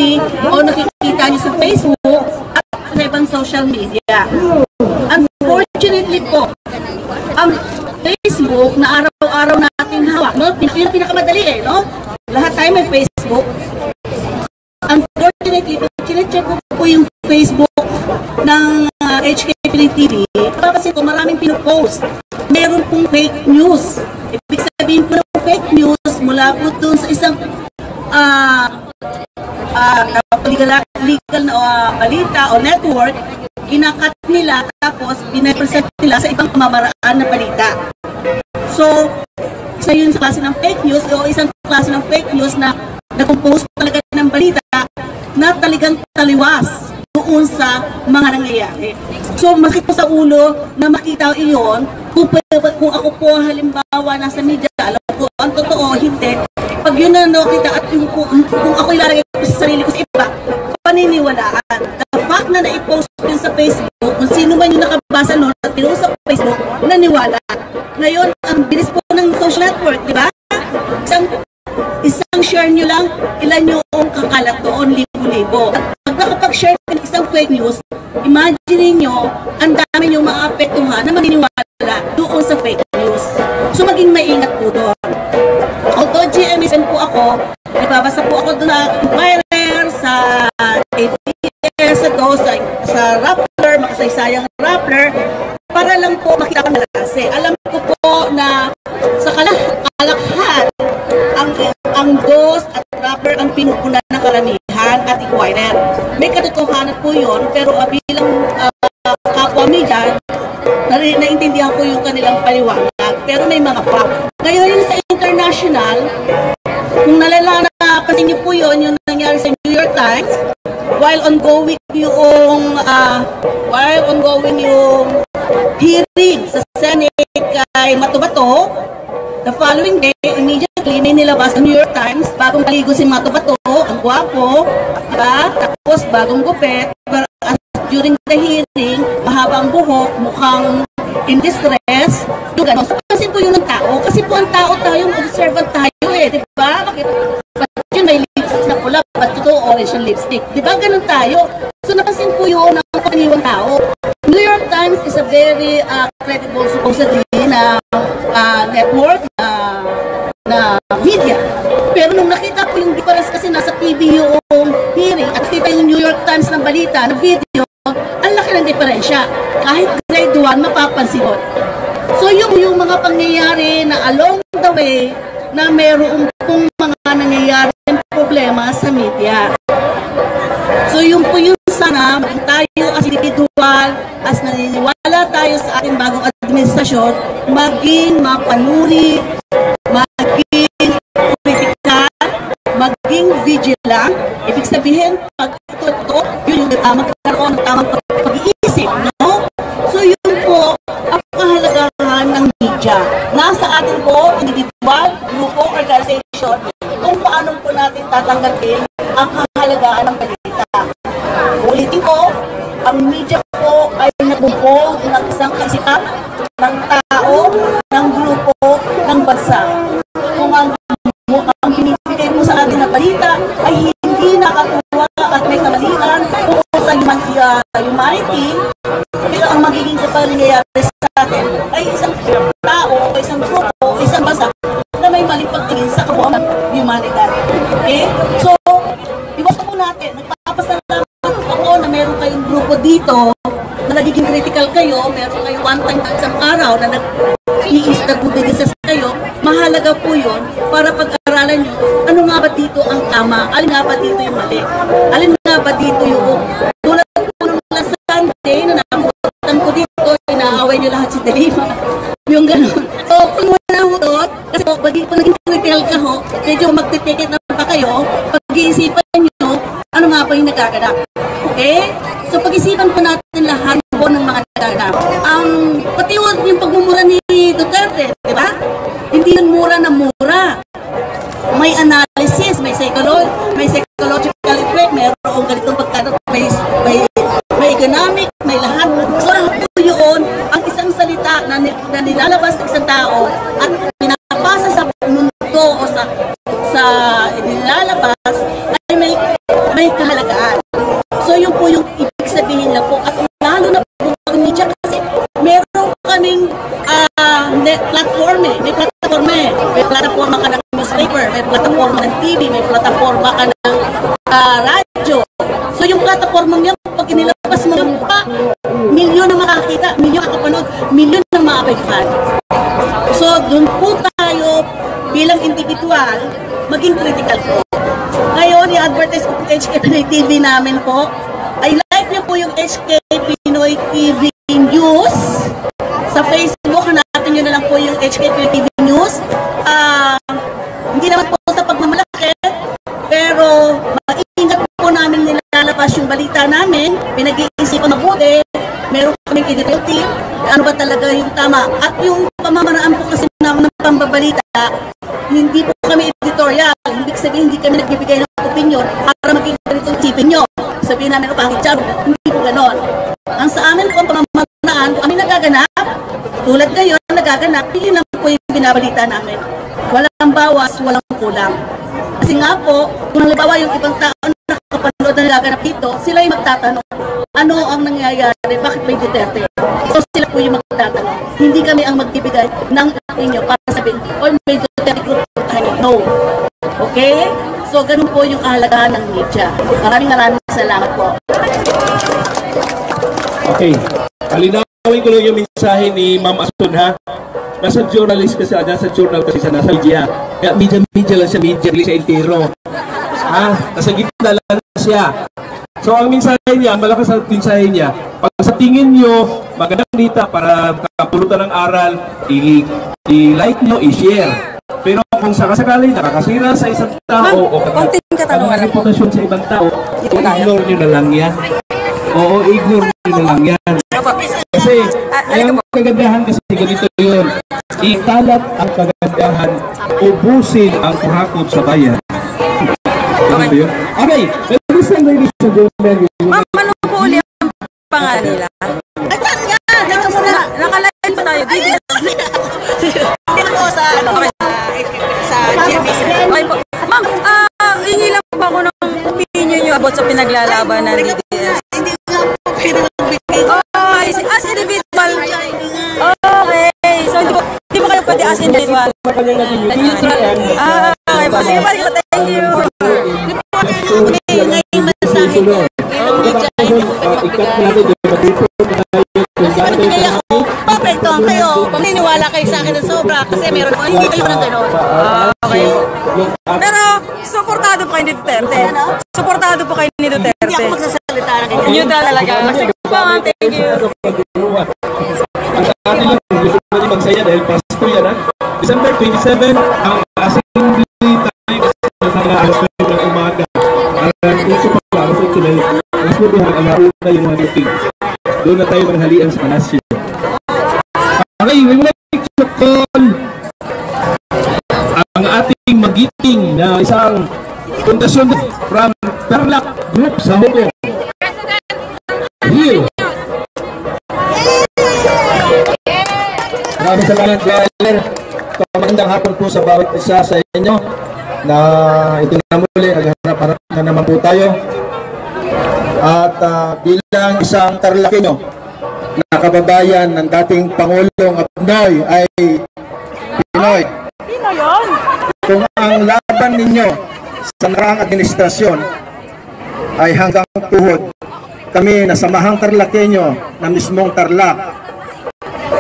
o nakikita nyo sa Facebook at sa ibang social media. Unfortunately po, ang Facebook na araw-araw natin hawak, no? Yung pinakamadali no? Lahat tayo may Facebook. Unfortunately, chinecheck ko po yung Facebook ng HK Philippine TV. Kasi ko maraming pinopost. Meron pong fake news. Ibig sabihin po ng fake news mula po dun sa isang legal na balita o network, kinakat nila tapos pinapresent nila sa ibang pamamaraan na balita. So, isa yun sa klase ng fake news o isang klase ng fake news na nag-compose talaga ng balita na talagang taliwas doon sa mga nangyayari. So, makita sa ulo na makita iyon, kung ako po halimbawa nasa media, alam ko, ang totoo, hindi. Pag yun na nakita at yung kung ako ilalagay ko sa sarili ko sa iba, paniniwalaan. The fact na na-post yun sa Facebook, kung sino man yung nakabasa noon at pinost sa Facebook, naniwala. Ngayon, ang bilis po ng social network, di ba? Isang share nyo lang, ilan yung kakalat doon, libo-libo. At pag nakapag-share ng isang fake news, imagine nyo, ang dami nyo maapektuhan na maniniwala doon sa fake news. So maging maingat po doon. Although GMA7 po ako, nagbabasa po ako doon sa Inquirer, sa ABS, sa Rappler, makasaysayang Rappler, para lang po makita kami kasi. Alam ko po na sa kalakhan, ang DOS at Rappler ang pinupunan ng karamihan at Inquirer. May katotohanan po yun, pero bilang kapwa media, naintindihan ko yung kanilang paliwanag, pero may mga fact. Ngayon yun sa international, kung napapansin niyo po yun, yung nangyari sa New York Times, while ongoing yung hearing sa Senate kay Matubato, the following day, immediately, may nilabas ang New York Times, bagong maligo si Matubato, ang gwapo, diba? Tapos bagong gupit, during the hearing, mahaba ang buhok, mukhang in distress, yung gano'n. So, kasi po yun ang tao. Kasi po ang tao tayo, observant tayo diba? Bakit? Ba't yun may lipstick na pula, ba't ito orange yung lipstick? Diba? Ganun tayo. So, napansin po yun ang paniwang tao. New York Times is a very credible, supposedly, na network, na media. Pero nung nakita ko yung difference kasi nasa TV yung hearing at kita yung New York Times ng balita, na video, ang laki ng diferensya. Kahit grade 1, mapapansin ko. So yung mga pangyayari na along the way na mayroong pong mga nangyayari problema sa media. So yung po yun sana, maging tayo as individual, as naniniwala tayo sa ating bagong administrasyon, maging mapanuri, maging kritikal, maging vigilant. Ibig sabihin, pag ito, yun yung magkaroon ng tamang pag-iisip, no? So yun po, ang kahalagahan ng media. Nasa atin po, individual, grupo, organization, kung paano po natin tatanggapin ang kahalagahan ng balita. Ulitin ko, ang media po ay nagbubong ng isang kaisipan ng tao, ng grupo, ng bansa. Kung ang binibigay mo sa atin na balita ay hindi nakatulong 20, pero ang magiging kapangyayari sa atin ay isang tao, isang grupo, isang bansa na may maling pagtingin sa kabuuan ng humanidad. Okay? So, iwas po natin. Nagpapasalamat ako na meron kayong grupo dito na nagiging critical kayo, meron kayong one time sa isang araw na nag-i-istas kayo. Mahalaga po yun para pag-aralan nyo ano nga ba dito ang tama, alin nga ba dito yung mali, alin nga ba dito yung tulad po ng last Sunday na nakutan ko dito, inaaway nyo lahat si Delima. Yung gano'n. So, kung wala mo doon, kasi po, pag naging critical ka ho, medyo magtitikit na pa kayo, pag-iisipan nyo, ano nga ba yung nagaganap. Okay? So, pag-isipan po natin lahat po ng mga nagaganap. Pati yung pagmumura ni Duterte, di ba? Hindi yun mura na mura. May analysis, may psychological effect, mayroong ganitong pagkano, may economic, may lahat. So, po yun, ang isang salita na nilalabas ng isang tao at pinapasa sa mundo o sa nilalabas ay may kahalagaan. So, yun po yung ibig sabihin na po. At lalo na po ang media kasi meron kaming platform eh. May platforma ka ng newspaper, may platforma ng TV, may platforma ka ng radyo. So, yung platforma niya, pag inilabas mo yung milyon na makakita, milyon kakapanood, milyon na maapektuhan. So, dun po tayo bilang individual, maging critical po. Ngayon, i-advertise ko po HK Pinoy TV namin po. I like niyo po yung HK Pinoy TV News. Sa Facebook, hanapin niyo na lang po yung HK Pinoy TV News. Hindi naman po sa pagmamalaki, pero maingat po namin nilalabas yung balita namin, pinag-iisipan mabuti, meron kaming editorial team, ano ba talaga yung tama. At yung pamamaraan po kasi ng pambabalita, hindi po kami editorial, hindi sabihin hindi kami nagbibigay ng opinion para maging ganito isipin nyo. Sabihin namin, pangit siya, hindi po ganon. Ang sa amin po, pamamaraan, kami nagaganap, tulad ngayon, nagaganap, yun lang po yung binabalita namin. Walang bawas, walang kulang. Kasi nga po, kung halimbawa yung ibang tao na nakapanood na nagaganap dito, sila yung magtatanong, ano ang nangyayari, bakit may Duterte? So sila po yung magtatanong. Hindi kami ang magbibigay ng inyo para sabihin, or may Duterte group tayo. No. Okay? So ganun po yung kahalagahan ng media. Maraming salamat po. Okay. Palinawin ko lang yung mensahe ni Ma'am Asun, ha? Nasa journalist kasi, nasa journal kasi siya, nasa media. Kaya media lang siya, media sa entero. Ha? Nasa gitna lang siya. So ang mensahe niya, malakas ang mensahe niya. Pag sa tingin nyo, magandang dita para makapulutan ng aral, i-like nyo, i-share. Pero kung sakasakali nakakasira sa isang tao o ang reputasyon sa ibang tao, ignore nyo na lang yan. Oo, ignore nyo na lang yan. Kasi, ang kagandahan kasi ganito yun. Italat ang kagandahan, ubusin ang kahakot sa bayan. Okay, okay. Ladies and gentlemen. Ma'am, ano po ulit ang pangalan nila? Ayan nga! Dito muna! Nakalive pa tayo. Dito po sa GMS. Okay po. Ma'am, hingi lang po ako ng opinion nyo about sa pinaglalaban ng DDS. Hindi nga po pwede magbigay. As individual. Okay. So, hindi po kayo pwede as individual. Neutral. Okay po. Sige pa. Thank you. Ngayon masasabi ko. Perfecto ang kayo. Maniniwala kayo sa akin na sobra kasi meron ko. Hindi kayo ng gano'n. Okay. Pero, supportado po kayo ni Duterte. Supportado po kayo ni Duterte. Hindi ako magsasalita na ganyan. Neutral talaga. Sige po, thank you. Ang atin lang, gusto natin magsaya dahil Pasko yan, ha? December 27, ang assembly tayo sa mga alas ng umaga. Ang gusto pa lang, gusto sila, alas mo din ang alauna yung mga meeting. Doon na tayo manghalian sa palasyo. Okay, we would like to call ang ating magiting na isang pundasyon from Tarlac Group sa Hong Here. Maraming salamat, Brother. Magandang hapon po sa bawat isa sa inyo na ito na muli, nagharap-harap na naman po tayo. At bilang isang Tarlaqueño na kababayan ng dating Pangulong Abnoy ay Pinoy. Sino yun? Kung ang laban ninyo sa nakaraang administrasyon ay hanggang tuhod, kami na samahang Tarlaqueño na mismong Tarlac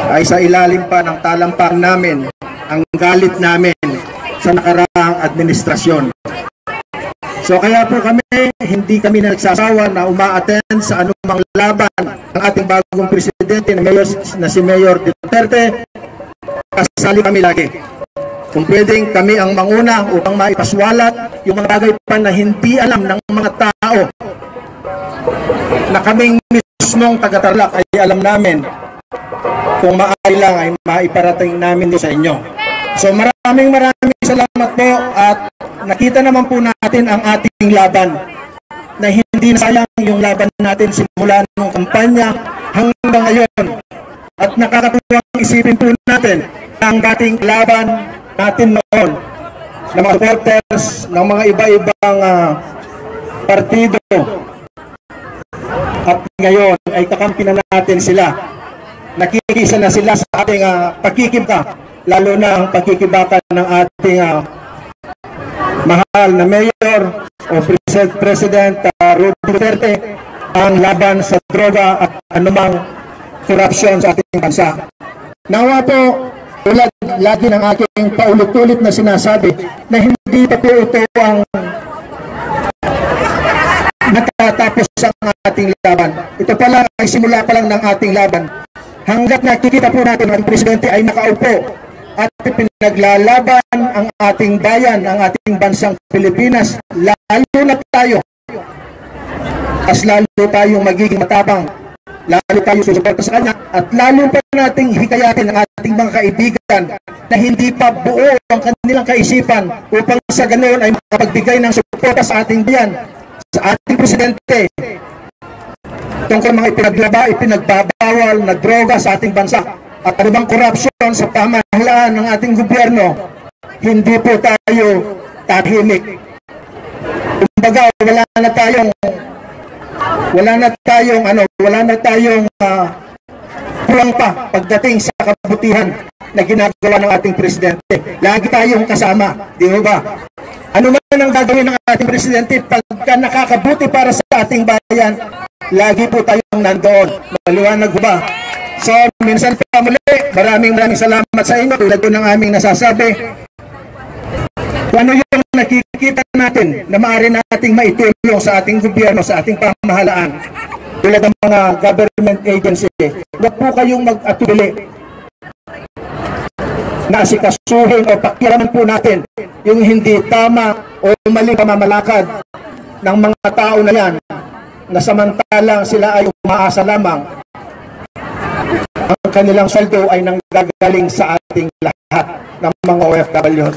ay sa ilalim pa ng talampang namin ang galit namin sa nakaraang administrasyon. So kaya po hindi kami nagsasawa na uma-attend sa anumang laban ng ating bagong presidente na si Mayor Duterte. Kasali kami lagi. Kung pwedeng kami ang manguna upang maipaswalat yung mga bagay pa na hindi alam ng mga tao na kaming mismong taga-Tarlac ay alam namin, kung maaari lang ay maiparating namin sa inyo. So maraming salamat po at nakita naman po natin ang ating laban na hindi sayang yung laban natin simula ng kampanya hanggang ngayon. At nakakatuwang isipin po natin ang dating laban natin noon ng mga supporters ng mga iba-ibang partido at ngayon ay kakampi na natin sila. Nakikisa na sila sa ating pagkikibaka, lalo na ang pagkikibaka ng ating mahal na Mayor o President Rodrigo Duterte, ang laban sa droga at anumang korupsyon sa ating bansa. Nawa po, tulad lagi ng aking paulit-ulit na sinasabi na hindi pa po ito ang natatapos ang ating laban. Ito pa lang ay simula pa lang ng ating laban. Hanggat nakikita po natin ang presidente ay nakaupo at pinaglalaban ang ating bayan, ang ating bansang Pilipinas, lalo na tayo. As lalo tayong magiging matapang, lalo tayong susuporta sa kanya, at lalo pa nating hikayatin ang ating mga kaibigan na hindi pa buo ang kanilang kaisipan upang sa ganoon ay makapagbigay ng suporta sa ating bayan, sa ating presidente, tungkol mga ipinagbabawal na droga sa ating bansa at anumang korupsyon sa pamahalaan ng ating gobyerno. Hindi po tayo tahimik. Kumbaga, wala na tayong kulang pa pagdating sa kabutihan na ginagawa ng ating presidente. Lagi tayong kasama, di ba? Ano man ang gagawin ng ating presidente pagka nakakabuti para sa ating bayan, lagi po tayong nandoon. Maliwanag ba? So, minsan pa muli, maraming salamat sa inyo. Tulad po ng aming nasasabi, kung ano yung nakikita natin na maaari nating maitulong sa ating gobyerno, sa ating pamahalaan, tulad ng mga government agency, huwag po kayong mag-atubili na asikasuhin o pakiraman po natin yung hindi tama o maling pamamalakad ng mga tao na yan, na samantalang sila ay umaasa lamang ang kanilang sweldo ay nanggagaling sa ating lahat ng mga OFW.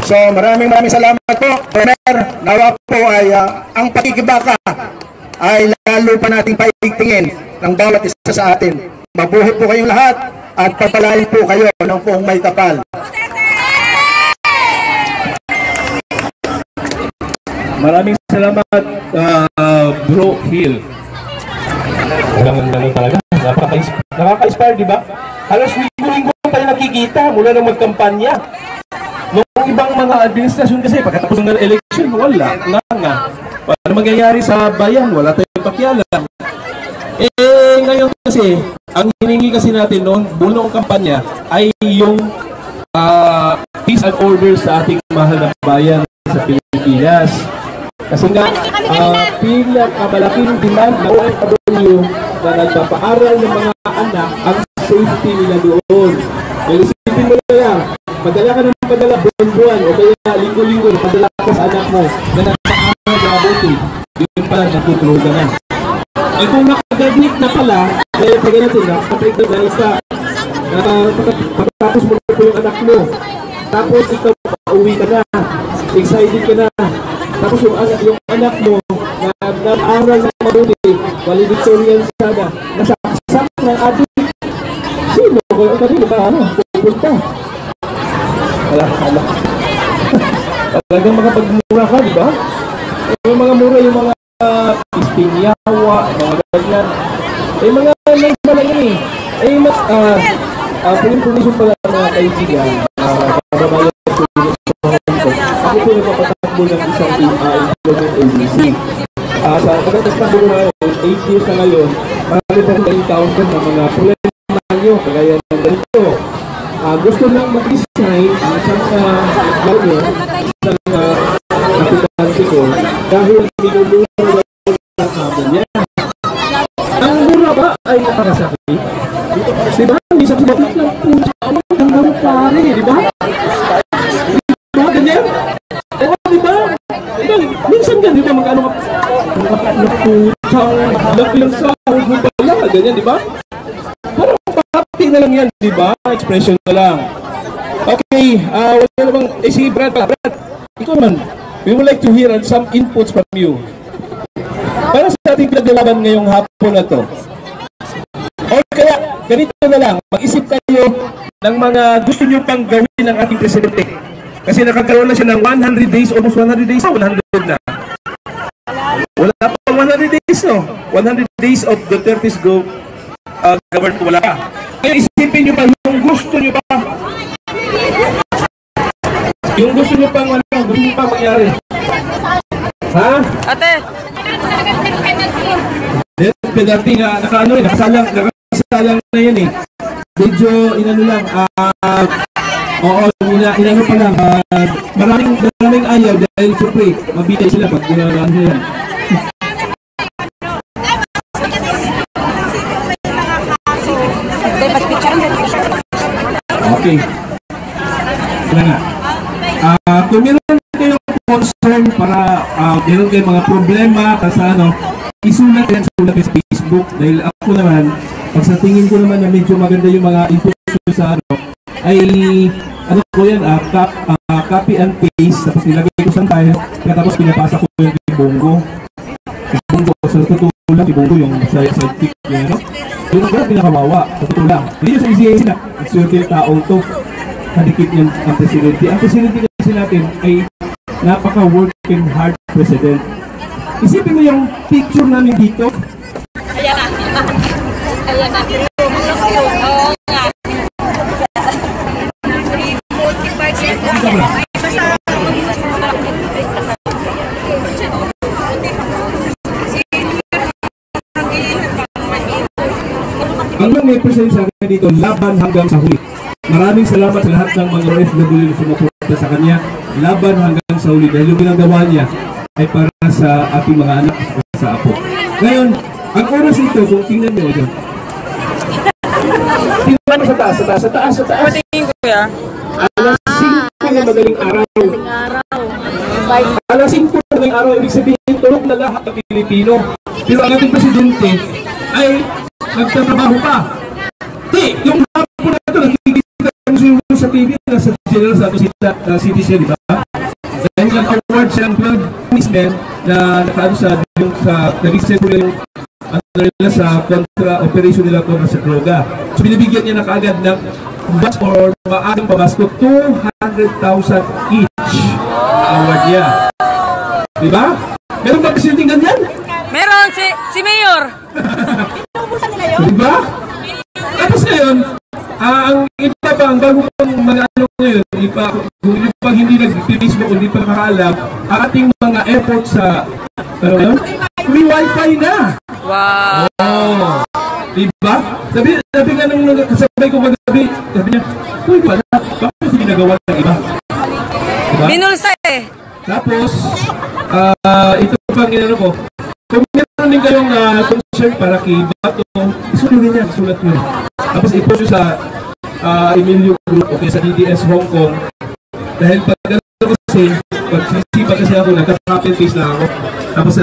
So maraming salamat po, Premier. Nawa po ay ang pakikibaka ay lalo pa nating paigtingin ng bawat isa sa atin. Mabuhay po kayong lahat at papalain po kayo ng buong may kapal. Maraming salamat, Bro Hill. Galing talaga. Nakaka-inspire, di ba? Halos linggo-linggo tayo nakikita mula nang magkampanya. Noong ibang mga administrasyon kasi, pagkatapos ng election, wala. Nga. Paano mangyayari sa bayan? Wala tayong pakialam. Ngayon kasi, ang hiningi kasi natin noong bunong kampanya ay yung peace and order sa ating mahal na bayan sa Pilipinas. Kasi nga, malaking demand ng OFW na nagpapaaral ng mga anak ang safety nila doon. Isipin mo na lang, padala ka ng padala buwan-buwan o kaya linggo-linggo, padala ka sa anak mo na nagpapaaral na mabuti. Yun pala, natutulog na. Kung nakagraduate na pala, kaya pag natin, nakapagdag na isa, pagkatapos mo na po yung anak mo, tapos ikaw pauwi ka na, excited ka na, tapos yung anak mo na nag-aaral ng mabuti, valedictorian sana, nasaksak ng adik. Sino? Kanino ba? Pupunta. Wala. Talagang makapagmura ka, di ba? Yung mga mura, yung mga Pinyawa, mga ganyan. Mga nagba lang yun mas, information pala mga kaibigan, kababayan ko ako po nagpapatakbo ng isang employment agency. Sa pagkatakbo na ngayon, 8 years na ngayon, marami pa rin na-encounter ng mga problema nyo, kagaya ng ganito. Gusto lang mag-design ang isang employer, isang aplikante ko, dahil minulungan ng amo niya. Ang mura ba ay nakakasakit? Diba? Minsan sumakit lang po siya. Ang mura pare, diba? Diba? Ganyan? Diba? Minsan gan, diba? Mag-ano ka? Nakaputang, nabilang sahod mo pala. Ganyan, diba? Parang pati na lang yan, diba? Expression na lang. Okay, wala na bang, si Brad, ikaw naman, we would like to hear some inputs from you. Para sa ating pinaglalaban ngayong hapon na to. O kaya, ganito na lang, mag-isip kayo ng mga gusto nyo pang gawin ng ating presidente. Kasi nakakaroon na siya ng 100 days, almost 100 days, 100 na. Wala pa 100 days, no? 100 days of Duterte's government, wala pa. Kaya isipin nyo pa yung gusto nyo pa. Yung gusto nyo pang ano, gusto nyo pang mangyari. Ha? Ate! Penalty na nakaano rin, nakasalang na yan eh. Medyo inano lang, oo, inano pa lang, maraming ayaw dahil siyempre, mabitay sila pag ginagawa yan. Okay. Wala nga. Kung meron kayong concern para meron kayong mga problema sa ano, isulat yan sa Facebook dahil ako naman, pag sa tingin ko naman na medyo maganda yung mga inputs sa ano, ay ano ko yan, copy and paste, tapos nilagay ko sa file, tapos pinapasa ko yung Bongo. Bongo, sa totoo lang, Bongo yung sidekick niya, no? Yung mga pinakawawa, sa totoo lang. Hindi yung sa ECAC na, swerte yung taong to, kadikit yung ang presidente. Ang presidente kasi natin ay napaka-working hard president. Isipin mo yung picture namin dito. Ayan na. Ayan na. Oo nga. Hanggang may present sa akin dito, laban hanggang sa huli. Maraming salamat sa lahat ng mga OFW na sumuporta sa kanya. Laban hanggang sa huli dahil yung ginagawa niya ay para sa ating mga anak at sa apo. Ngayon, ang oras ito, kung tingnan nyo dyan. Tingnan mo sa taas, sa taas, sa taas, sa taas. Tingin ko ya. Alas 5 na madaling araw. Alas 5 na madaling araw, ibig sabihin, tulog na lahat ng Pilipino. Pero ang ating presidente ay nagtatrabaho pa. Yung hapon na ito, nakikita ko sa TV, nasa General Santos City siya, di ba? Dahil nag-award siya ng 12 policemen na nakaano sa nag-extend ko yung sa contra-operation nila kontra sa droga. So binibigyan niya na kaagad ng bus or maagang pamasko, 200,000 each award niya. Di ba? Meron ba presidente ganyan? Meron, si Mayor. Di ba? Tapos ngayon, ang iba pang bago pang mga ano ngayon, pag hindi nag-Facebook, hindi pa nakakaalam, ang ating mga airport sa, ano yun? Free wifi na! Wow! Oh, diba? Sabi nga nung kasabay ko magabi, sabi niya, uy, bakit kasi ginagawa ng iba? Diba? Binulsa eh! Tapos, ito pang inano ko, kung meron din kayong concern para kay Bato, isulat nyo yan, isulat nyo. Tapos i-post sa Emilio Group o sa DDS Hong Kong. Dahil pag gano'n kasi, pag sisipa kasi ako, nagka-copy and paste na ako. Tapos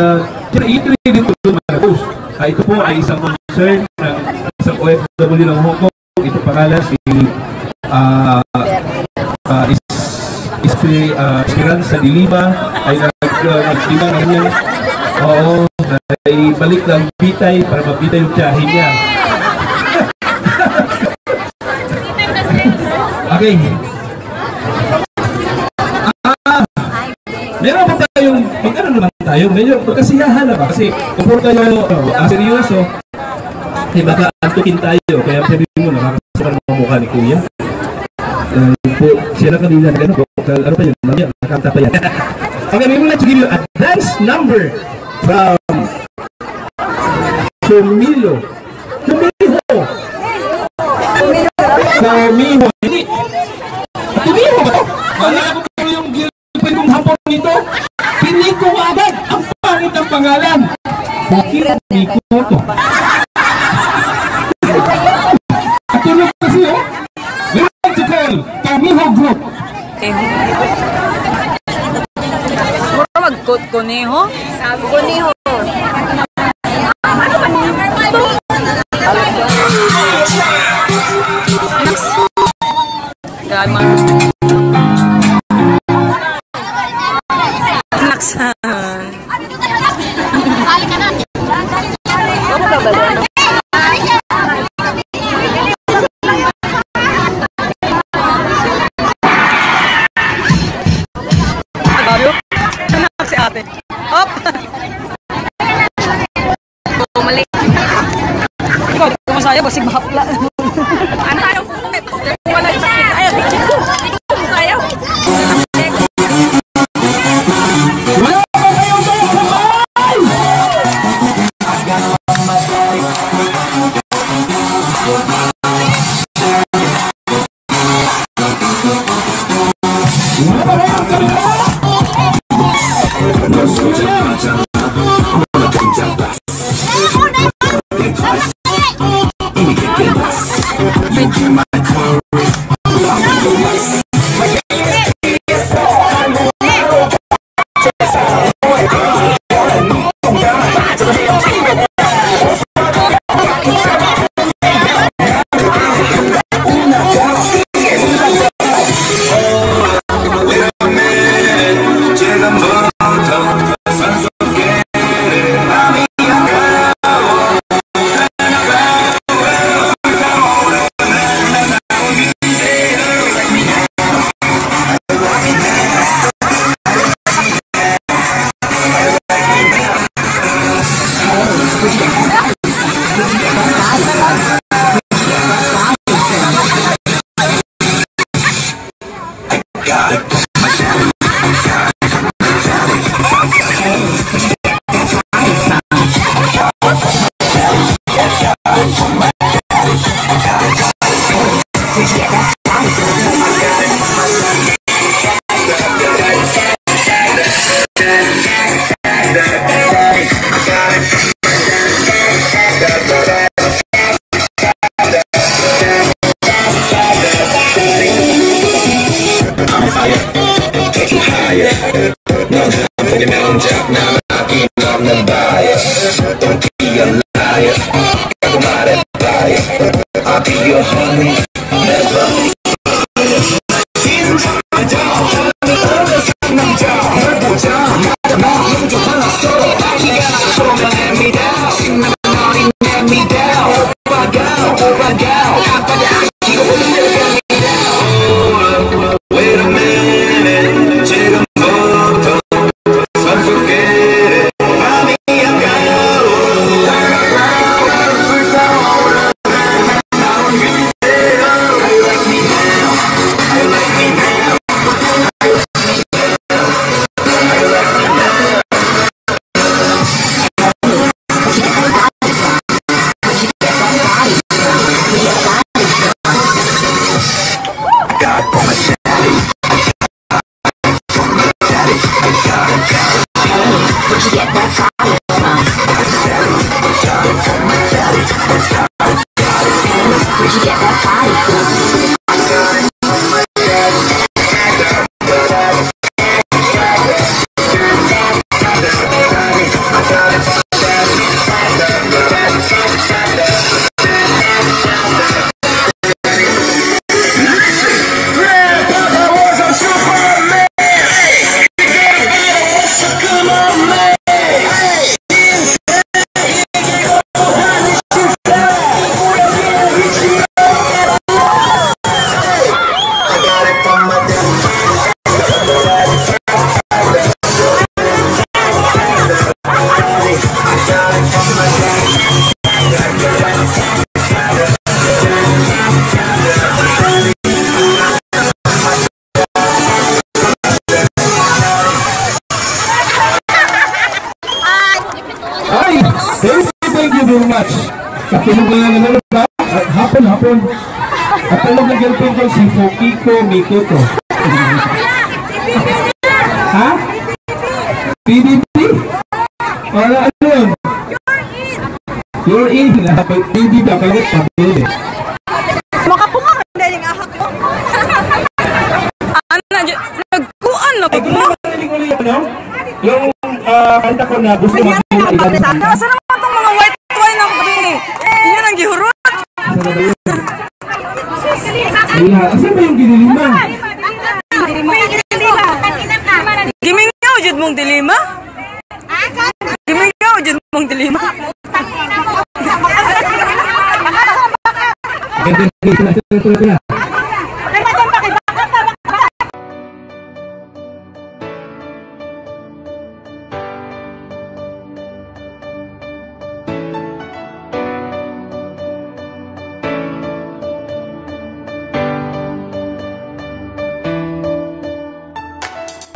i-trade din ko doon mga post. Ito po ay isang concern ng isang OFW ng Hong Kong. Ito pangalan si Esperanza de Lima ay nag-lima ng niya. Oo, ay balik ng bitay para mabitay yung tiyahin niya. Okay. Meron pa tayong, magkano naman tayo. Medyo magkasiyahan na ba? Kasi kung kayo seryoso, eh baka antukin tayo. Kaya sabi mo, nakakasukan ng mukha ni Kuya. Siya na kanina na gano'n. Ano pa yun? Mamaya, nakanta pa yan. Okay, we would like to give you a dance number from Camilo. Carmiho. Hindi. Camilo ba ito? Wala ko po yung girlfriend kong hapon nito. Pinig ko agad. Ang pangit ang pangalan. Bakit hindi ko ito? At tulog kasi oh. We would like to call Carmiho Group. Puro mag-kuneho? Kuneho. Naksan. Si ate. Hop! Mali. Ikaw, kumasaya ba? Sigmahapla. Ano tayo? Wala yung sakit. Ayaw, tingin ko. Ayaw. Wala pa kayong sabay! Wala pa kayong sabay! Katulog na naman ba? Hapon. At tulog na girlfriend ko si Fokiko Mikoto. Ha? PDP? Wala ano yun? You're in. PDP ba? Kalit pabili. Makapunga ka na yung ahak ko. Nagkuan na ko mo. Yung kanta ko na gusto mag-ilan. Nasa naman itong mga white wine ang pagini. Yan ang gihurot. Asan ba yung ginilima? Gimingaw jud mong dilima? Gimingaw jud mong dilima? Ganda.